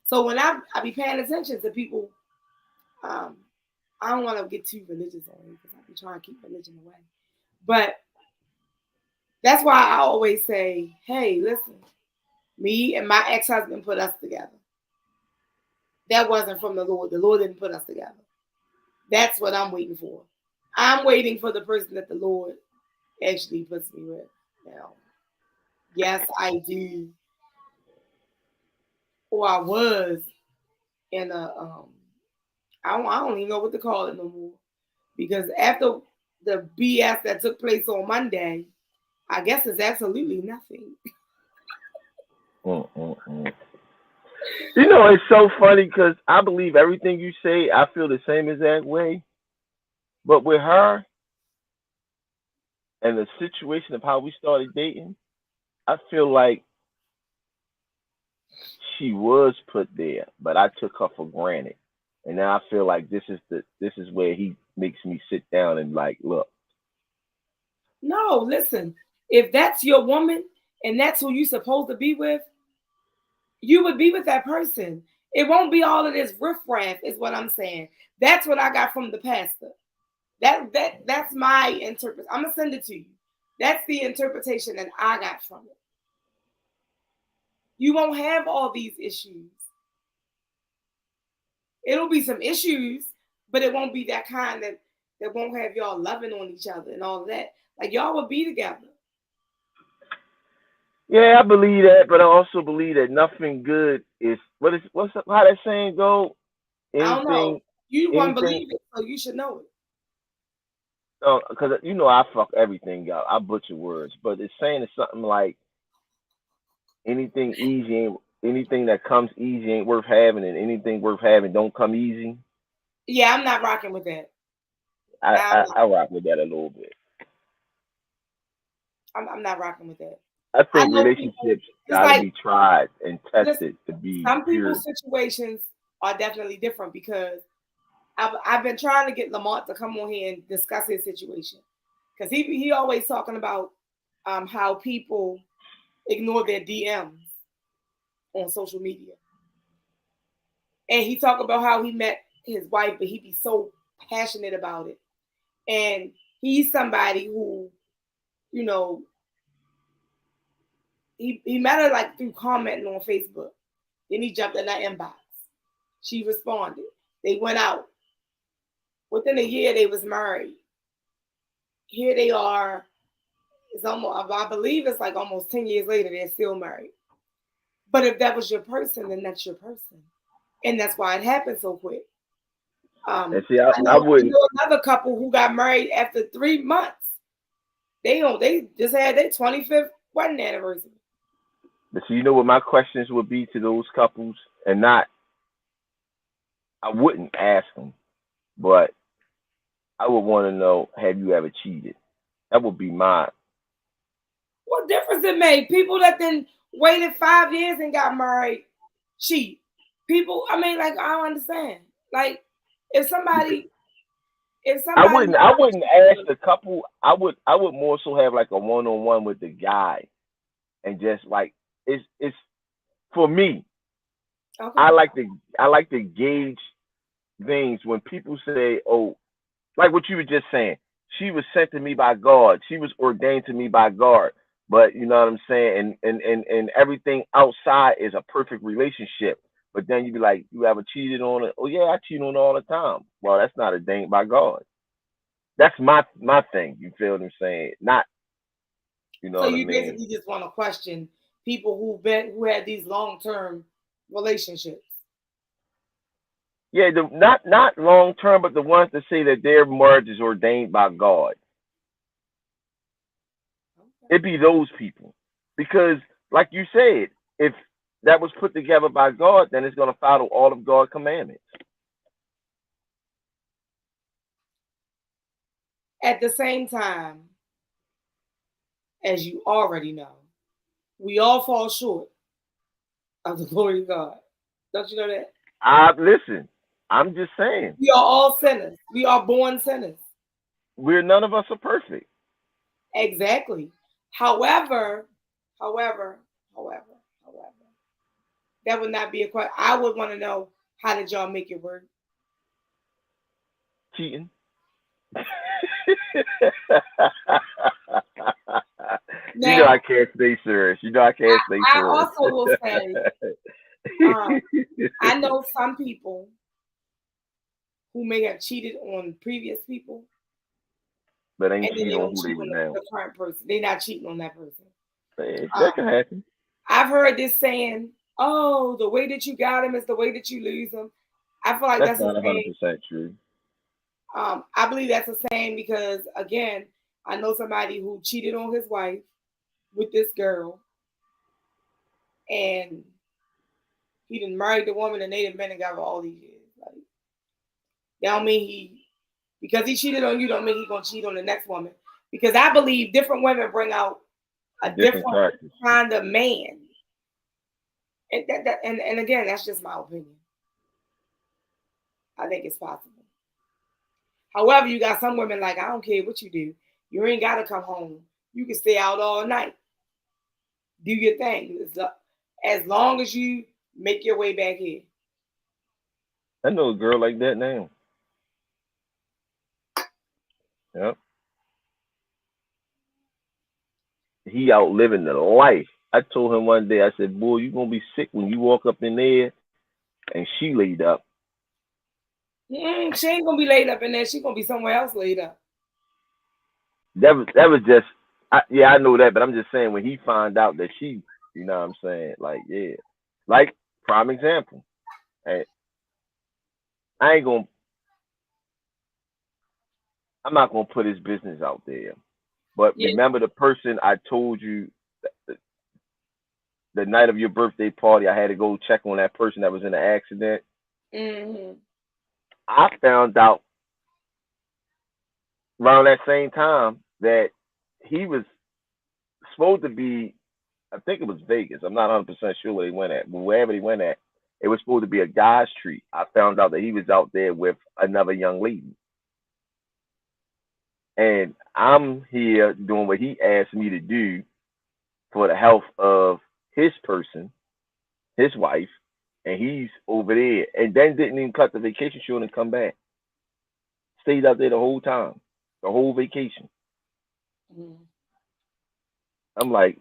So when I be paying attention to people, I don't want to get too religious on it because I be trying to keep religion away. But that's why I always say, hey, listen, me and my ex-husband put us together. That wasn't from the Lord. The Lord didn't put us together. That's what I'm waiting for. I'm waiting for the person that the Lord actually puts me with. Now, yes, I do. Or I was in a I don't even know what to call it no more. Because after the BS that took place on Monday, I guess it's absolutely nothing. It's so funny because I believe everything you say. I feel the same exact way. But with her and the situation of how we started dating, I feel like she was put there, but I took her for granted. And now I feel like this is where he makes me sit down and like, look. No, listen. If that's your woman and that's who you're supposed to be with, you would be with that person. It won't be all of this riffraff, is what I'm saying. That's what I got from the pastor. That's my interpretation. I'm gonna send it to you. That's the interpretation that I got from it. You won't have all these issues. It'll be some issues, but it won't be that kind that won't have y'all loving on each other and all of that. Like y'all will be together. Yeah, I believe that, but I also believe that nothing good is how that saying go? I don't know. You won't believe it, so you should know it. Because I fuck everything up. I butcher words, but it's saying it's something like anything that comes easy ain't worth having, and anything worth having don't come easy. Yeah, I'm not rocking with that. I rock with that a little bit. I'm not rocking with that. I think know people, relationships it's gotta like, be tried and listen, tested to be some pure. people's situations are definitely different because I've been trying to get Lamont to come on here and discuss his situation because he always talking about how people ignore their DMs on social media, and he talked about how he met his wife, but he be so passionate about it, and he's somebody who, you know, he met her like through commenting on Facebook. Then he jumped in that inbox. She responded. They went out. Within a year, they was married. Here they are. It's almost, I believe it's like almost 10 years later, they're still married. But if that was your person, then that's your person. And that's why it happened so quick. And see, I wouldn't. I know another couple who got married after 3 months. They just had their 25th wedding anniversary. But so you know what my questions would be to those couples, and not, I wouldn't ask them, but I would want to know, have you ever cheated? That would be my. What difference it made? People that then waited 5 years and got married cheat. People, I mean, like, I don't understand. Like, if somebody I wouldn't ask the couple. I would more so have like a one-on-one with the guy, and just like it's for me. Okay. I like to gauge things when people say, "Oh," like what you were just saying. She was sent to me by God. She was ordained to me by God. But you know what I'm saying? And everything outside is a perfect relationship. But then you be like, you ever cheated on it? Oh yeah, I cheat on it all the time. Well, that's not ordained by God. That's my thing. You feel what I'm saying? Not, you know so what I you mean? basically just want to question people who had these long-term relationships. Yeah, not long term, but the ones that say that their marriage is ordained by God. Okay. It be those people. Because like you said, if that was put together by God, then it's going to follow all of God's commandments. At the same time, as you already know, we all fall short of the glory of God. Don't you know that? Listen, I'm just saying. We are all sinners. We are born sinners. None of us are perfect. Exactly. However, that would not be a question. I would want to know, how did y'all make it work? Cheating. Now, you know I can't stay serious. You know I can't stay serious. I also will say, I know some people who may have cheated on previous people, but ain't cheating on who they were now. The current person. They're not cheating on that person. That can happen. I've heard this saying, "Oh, the way that you got him is the way that you lose him." I feel like that's not 100% true. I believe that's the same because, again, I know somebody who cheated on his wife with this girl, and he done married the woman and they done been together all these years. Like, that don't mean because he cheated on you, don't mean he's gonna cheat on the next woman. Because I believe different women bring out a different kind of man. And again, that's just my opinion. I think it's possible. However, you got some women like, I don't care what you do. You ain't got to come home. You can stay out all night. Do your thing. As long as you make your way back here. I know a girl like that now. Yep. He out living the life. I told him one day, I said, boy, you're going to be sick when you walk up in there and she laid up. She ain't going to be laid up in there. She going to be somewhere else laid up. That was just, I know that, but I'm just saying when he found out that she, you know what I'm saying? Like, yeah. Like, prime example. Hey, I'm not going to put his business out there. But remember the person I told you the night of your birthday party, I had to go check on that person that was in the accident. Mm-hmm. I found out around that same time that he was supposed to be I think it was Vegas. I'm not 100% sure where they went at, but wherever they went at, it was supposed to be a guy's treat. I found out that he was out there with another young lady. And I'm here doing what he asked me to do for the health of his person, his wife, and he's over there. And then didn't even cut the vacation short and come back. Stayed out there the whole time, the whole vacation. I'm like,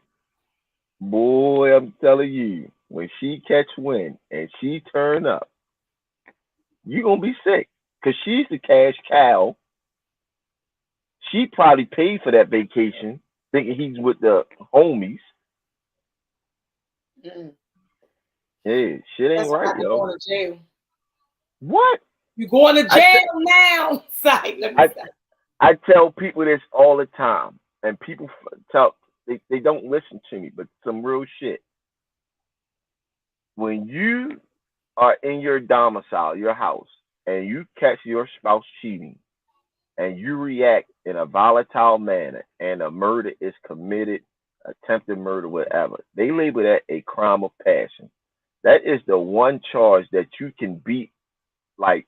boy, I'm telling you, when she catch wind and she turn up, you gonna be sick. Cause she's the cash cow. She probably paid for that vacation, thinking he's with the homies. Hey, shit ain't right, yo. Going to jail. What? You going to jail now? I tell people this all the time, and people they don't listen to me, but some real shit. When you are in your domicile, your house, and you catch your spouse cheating, and you react in a volatile manner, and a murder is committed, attempted murder, whatever, they label that a crime of passion. That is the one charge that you can beat like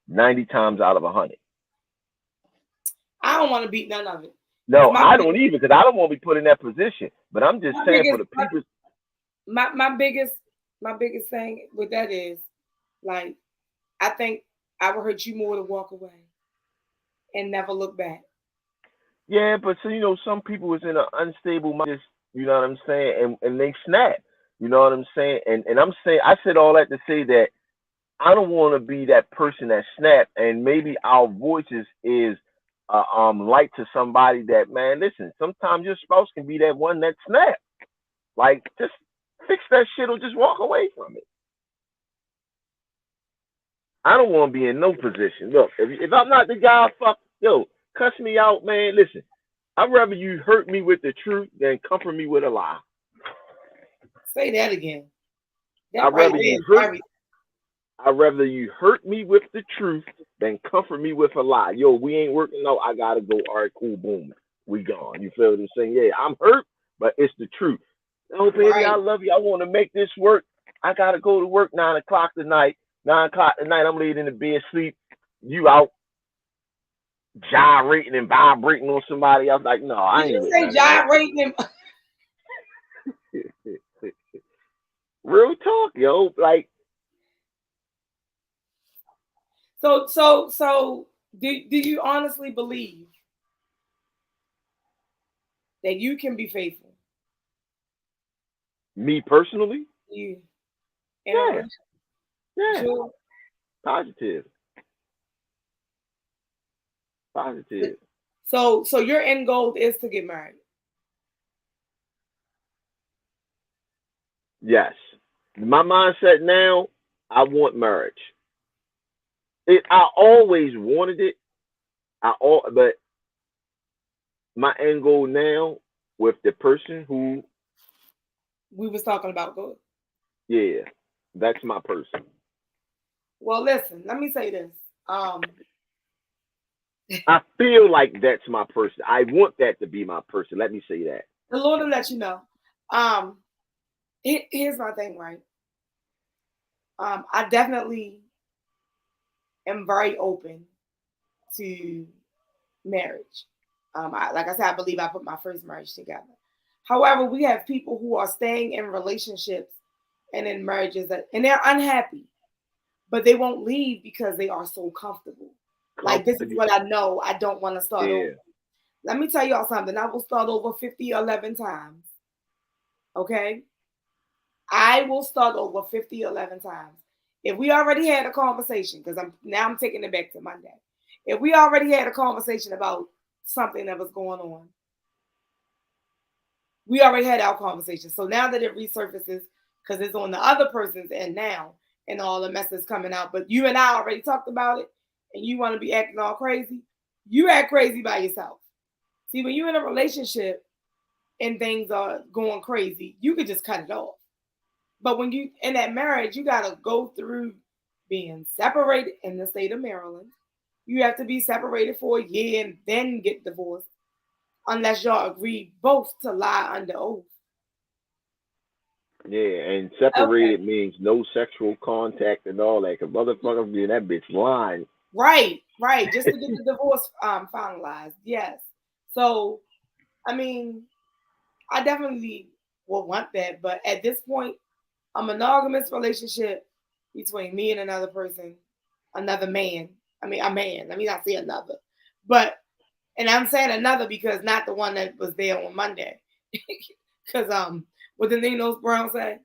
90 times out of 100. I don't want to beat none of it. No, I don't either, because I don't want to be put in that position. But I'm just saying for the people. My biggest thing with that is, like, I think I would hurt you more to walk away and never look back. Yeah, but so some people is in an unstable mind, you know what I'm saying, and they snap. You know what I'm saying? And I'm saying, I said all that to say that I don't want to be that person that snap, and maybe our voices is light to somebody that, man, listen, sometimes your spouse can be that one that snap. Like, just fix that shit or just walk away from it. I don't want to be in no position. Look, if I'm not the guy, cuss me out, man. Listen, I'd rather you hurt me with the truth than comfort me with a lie. Say that again. I'd rather you hurt me with the truth than comfort me with a lie. Yo, we ain't working out. I gotta go. All right, cool, boom. We gone. You feel what I'm saying? Yeah, I'm hurt, but it's the truth. Oh, baby, right. I love you. I want to make this work. I gotta go to work 9 o'clock tonight. 9 o'clock tonight, I'm laying in the bed, sleep. You out gyrating and vibrating on somebody. I was like, no, I ain't. You say gyrating. Real talk, yo. Like, so do you honestly believe that you can be faithful? Me personally? You. Yeah. Sure. Positive. So your end goal is to get married? Yes. My mindset now, I want marriage. I always wanted it. But my end goal now with the person who we was talking about, good. Yeah, that's my person. Well, listen, let me say this. I feel like that's my person. I want that to be my person. Let me say that. The Lord will let you know. Here's my thing, right? I definitely am very open to marriage. Like I said, I believe I put my first marriage together. However, we have people who are staying in relationships and in marriages and they're unhappy, but they won't leave because they are so comfortable. Like, this is what I know. I don't want to start over. Let me tell y'all something. I will start over 11 times. Okay? I will start over 11 times. If we already had a conversation, because I'm taking it back to Monday. If we already had a conversation about something that was going on, we already had our conversation. So now that it resurfaces, because it's on the other person's end now, and all the mess is coming out, but you and I already talked about it, and you want to be acting all crazy, you act crazy by yourself. See, when you're in a relationship and things are going crazy, you could just cut it off. But when you in that marriage, you got to go through being separated in the state of Maryland. You have to be separated for a year and then get divorced, unless y'all agree both to lie under oath. Yeah, and separated means no sexual contact and all that. Cause motherfuckers be in that bitch line. Right. Just to get the divorce finalized. Yes. So, I mean, I definitely will want that, but at this point, a monogamous relationship between me and another person, another man. I mean, a man. Let me not say another, but, and I'm saying another because not the one that was there on Monday. Because what the Ninos Brown say?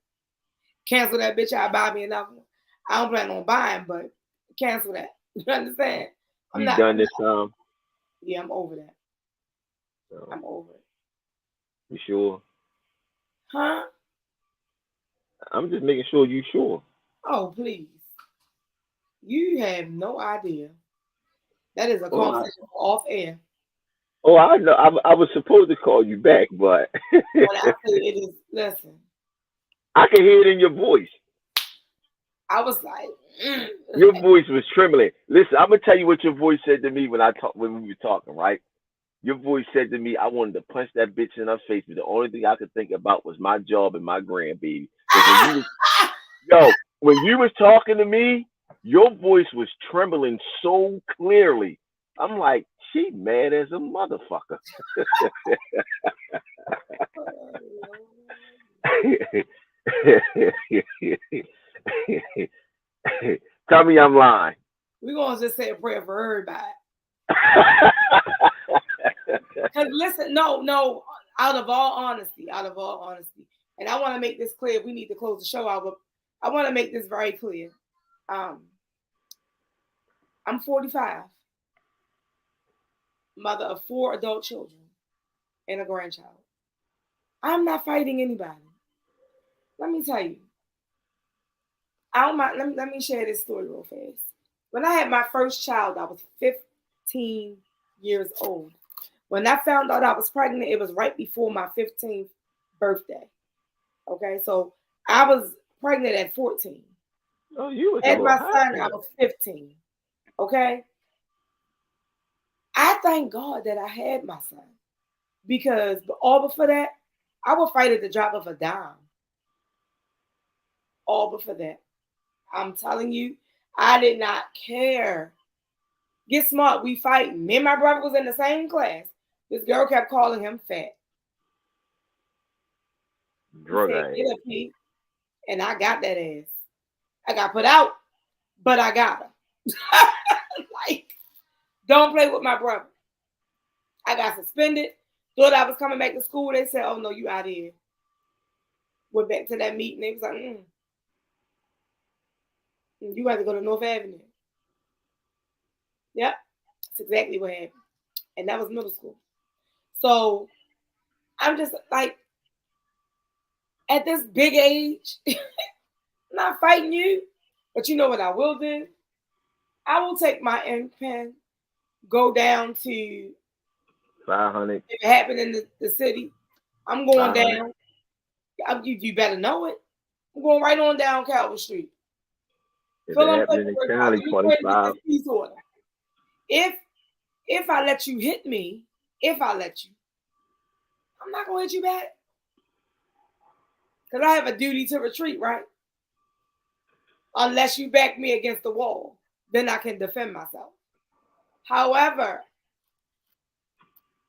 Cancel that bitch out, buy me another one. I don't plan on buying, but cancel that. You understand? I'm not done this time. Yeah, I'm over that. So, I'm over it. You sure? Huh? I'm just making sure you sure. Oh, please. You have no idea. That is a conversation off air. Oh, I know. I was supposed to call you back, but when I say it is, listen. I can hear it in your voice. I was like, your voice was trembling. Listen, I'm gonna tell you what your voice said to me when we were talking, right? Your voice said to me, I wanted to punch that bitch in her face, but the only thing I could think about was my job and my grandbaby. When you was talking to me, your voice was trembling so clearly. I'm like, she mad as a motherfucker. Tell me I'm lying. We're gonna just say a prayer for everybody. Because listen, no, out of all honesty, and I want to make this clear. We need to close the show out, but I want to make this very clear. I'm 45, mother of 4 adult children and a grandchild. I'm not fighting anybody. Let me tell you. I don't mind. Let me share this story real fast. When I had my first child, I was 15 years old. When I found out I was pregnant, it was right before my 15th birthday. Okay, so I was pregnant at 14. Oh, you was had my son, I was 15. Okay. I thank God that I had my son, because all before that, I would fight at the drop of a dime. All before that. I'm telling you, I did not care. Get smart, we fighting. Me and my brother was in the same class. This girl kept calling him fat. Drug said, get up, Pete. And I got that ass. I got put out, but I got her. Like, don't play with my brother. I got suspended. Thought I was coming back to school. They said, oh, no, you out here. Went back to that meeting. They was like, you have to go to North Avenue. Yep. That's exactly what happened. And that was middle school. So I'm just like, at this big age, I'm not fighting you. But you know what I will do? I will take my ink pen, go down to 500. If it happened in the city, I'm going down. You better know it. I'm going right on down Calvert Street. If it happened in Cali, 25. If I let you hit me, I'm not going to hit you back. Because I have a duty to retreat, right? Unless you back me against the wall, then I can defend myself. However,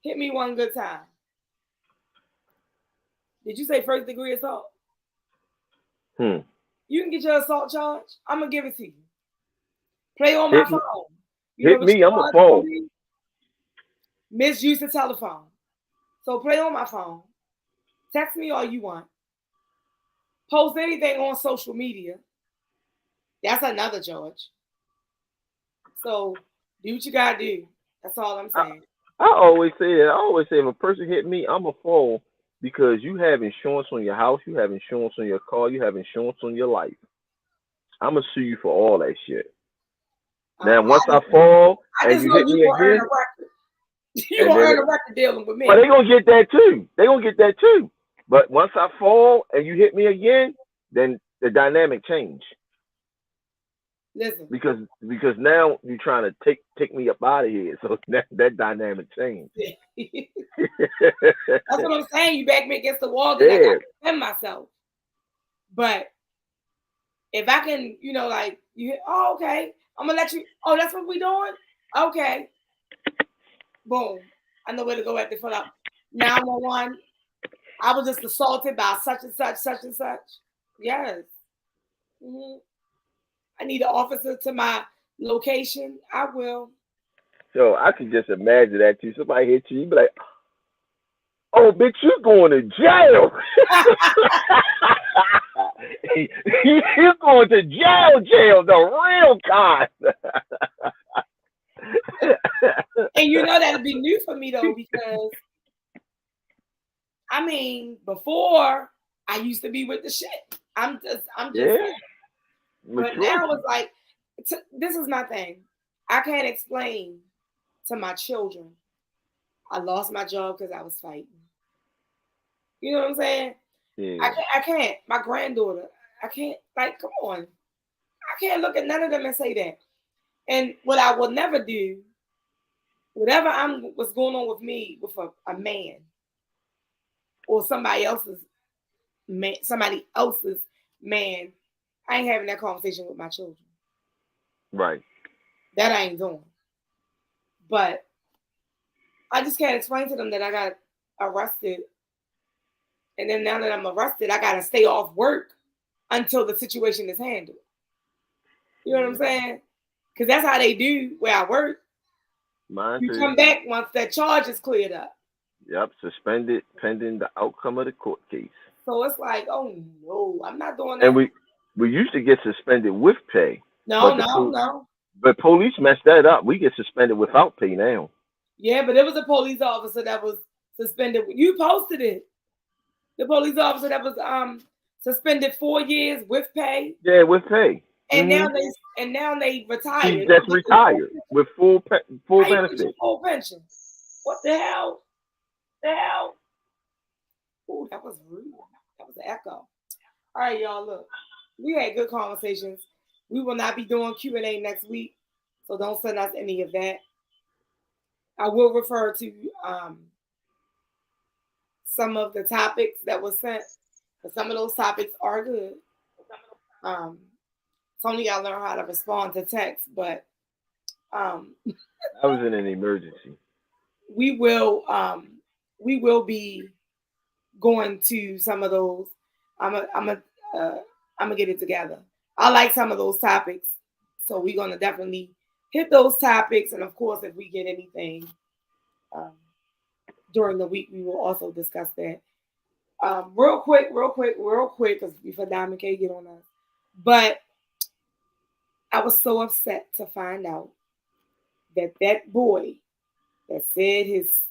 hit me one good time. Did you say first degree assault? You can get your assault charge. I'm going to give it to you. Play on my phone. Hit me, I'm a phone. Misuse the telephone. So play on my phone. Text me all you want. Post anything on social media. That's another charge. So do what you got to do. That's all I'm saying. I always say that. I always say if a person hit me, I'm a phone. Because you have insurance on your house, you have insurance on your car, you have insurance on your life. I'm going to sue you for all that shit. Now, once I fall and you hit me again, you're going to earn a record dealing with me. Well, they're going to get that too. But once I fall and you hit me again, then the dynamic change. Listen. Because now you're trying to take me up out of here. So that dynamic changed. That's what I'm saying. You back me against the wall, then I got to defend myself. But if I can, like oh, okay, I'm gonna let you. Oh, that's what we doing. Okay, boom. I know where to go at the fill up. 911. I was just assaulted by such and such, such and such. Yes. Mm-hmm. I need an officer to my location. I will. So I can just imagine that too. Somebody hit you, you be like, "Oh, bitch, you going to jail." You're going to jail, the real kind. And that'd be new for me though, because before I used to be with the shit. I'm just Yeah. But now it's like, this is my thing. I can't explain to my children I lost my job because I was fighting. You know what I'm saying? Yeah. I can't. My granddaughter, I can't. Like, come on. I can't look at none of them and say that. And what I will never do, whatever what's going on with me with a man or somebody else's man, I ain't having that conversation with my children. Right. That I ain't doing. But I just can't explain to them that I got arrested. And then now that I'm arrested, I got to stay off work until the situation is handled. You know what I'm saying? Because that's how they do where I work. Mine you too. Come back once that charge is cleared up. Yep, suspended pending the outcome of the court case. So it's like, oh no, I'm not doing that. And we used to get suspended with pay. No. But police messed that up. We get suspended without pay now. Yeah, but there was a police officer that was suspended. You posted it. The police officer that was suspended 4 years with pay. Yeah, with pay. And now they retired. He just retired with full benefit. Full pension. What the hell? Ooh, that was rude. That was an echo. All right, y'all. Look, we had good conversations. We will not be doing Q&A next week, so don't send us any of that. I will refer to some of the topics that were sent, but some of those topics are good. Tony got to learn how to respond to text, but I was in an emergency. We will be going to some of those. I'm gonna get it together. I like some of those topics, so we're gonna definitely hit those topics. And of course, if we get anything during the week, we will also discuss that. Real quick, because before Diamond K get on us. But I was so upset to find out that boy that said his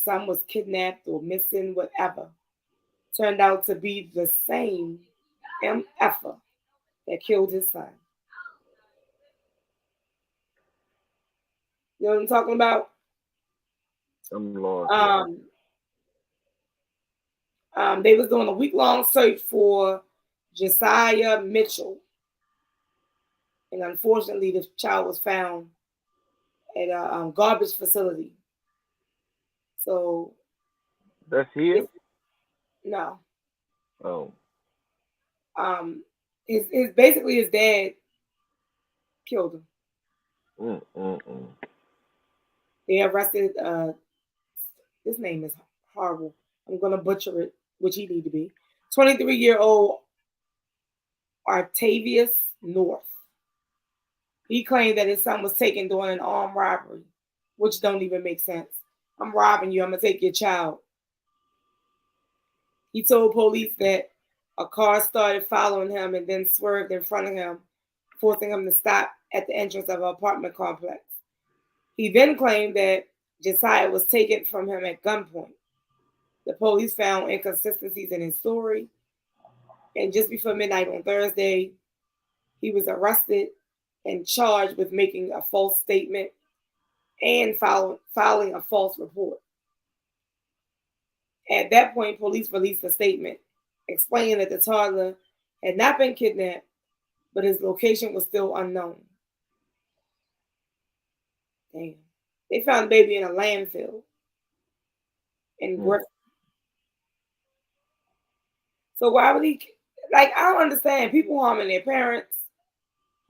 son was kidnapped or missing, whatever, turned out to be the same MFer that killed his son. You know what I'm talking about? I'm lost. They was doing a week-long search for Josiah Mitchell. And unfortunately, the child was found at a garbage facility. So that's here? No. Oh. His basically his dad killed him. They arrested his name is horrible. I'm gonna butcher it, which he need to be. 23-year-old Artavius North. He claimed that his son was taken during an armed robbery, which don't even make sense. I'm robbing you. I'm going to take your child. He told police that a car started following him and then swerved in front of him, forcing him to stop at the entrance of an apartment complex. He then claimed that Josiah was taken from him at gunpoint. The police found inconsistencies in his story. And just before midnight on Thursday, he was arrested and charged with making a false statement and filing a false report. At that point, police released a statement explaining that the toddler had not been kidnapped, but his location was still unknown. Damn. They found the baby in a landfill in Griffin. So why would he? like, I don't understand people harming their parents,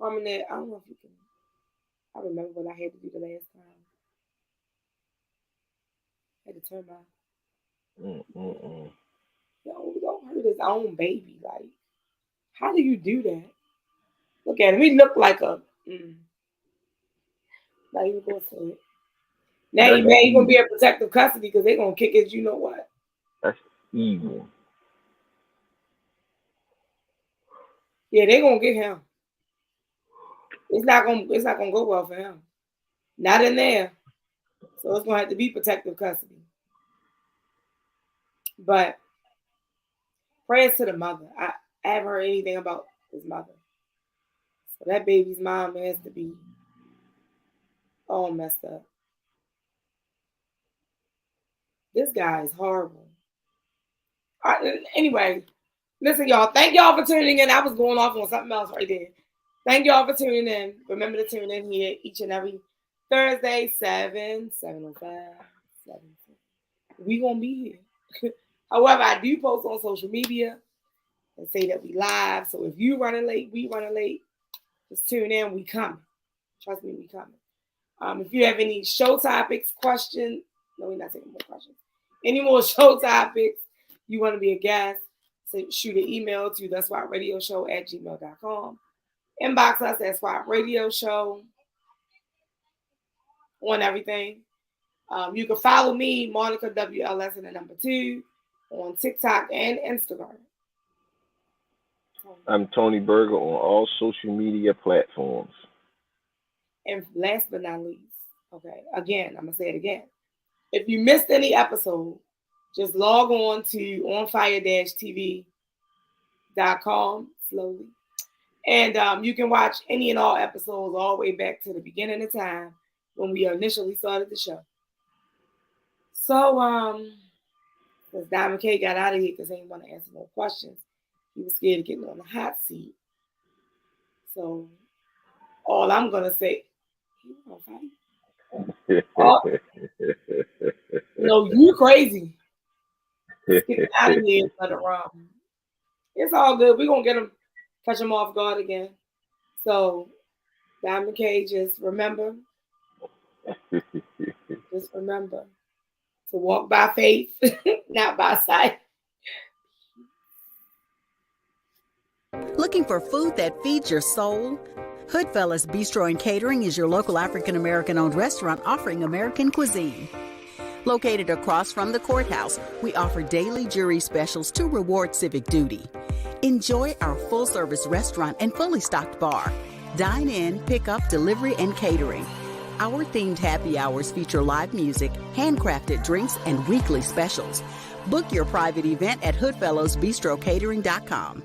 harming their. I don't know if you can. I remember what I had to do the last time. I had to turn my. Don't hurt his own baby. Like, how do you do that? Look at him. He looked like a. Like you gonna say it. Now you're gonna be in protective custody because they're gonna kick his. You know what? That's evil. Yeah, they're gonna get him. It's not gonna go well for him. Not in there. So it's gonna have to be protective custody. But prayers to the mother. I haven't heard anything about his mother. So that baby's mom has to be all messed up. This guy is horrible. Anyway, listen, y'all. Thank y'all for tuning in. I was going off on something else right there. Thank y'all for tuning in. Remember to tune in here each and every Thursday, 7:05, 7. We gonna be here. However, I do post on social media and say that we live. So if you running late, we running late. Just tune in. We coming. Trust me, we coming. If you have any show topics, questions, no, we're not taking more questions. Any more show topics, you want to be a guest, so shoot an email to theswatradioshow@gmail.com. Inbox us at SWAT Radio Show on everything. You can follow me, Monica WLS and the number 2, on TikTok and Instagram. I'm Tony Berger on all social media platforms. And last but not least, okay, again, I'm going to say it again. If you missed any episode, just log on to ONFIRE-TV.com slowly. And you can watch any and all episodes all the way back to the beginning of time when we initially started the show. So, because Diamond K got out of here because he didn't want to answer no questions. He was scared of getting on the hot seat. So, all I'm going to say, no, you crazy. Get out of here and let it run. It's all good. We're going to get him, catch him off guard again. So, Diamond K, just remember to walk by faith, not by sight. Looking for food that feeds your soul? Hoodfellas Bistro and Catering is your local African-American owned restaurant offering American cuisine. Located across from the courthouse, we offer daily jury specials to reward civic duty. Enjoy our full-service restaurant and fully stocked bar. Dine in, pick up, delivery, and catering. Our themed happy hours feature live music, handcrafted drinks, and weekly specials. Book your private event at hoodfellowsbistrocatering.com.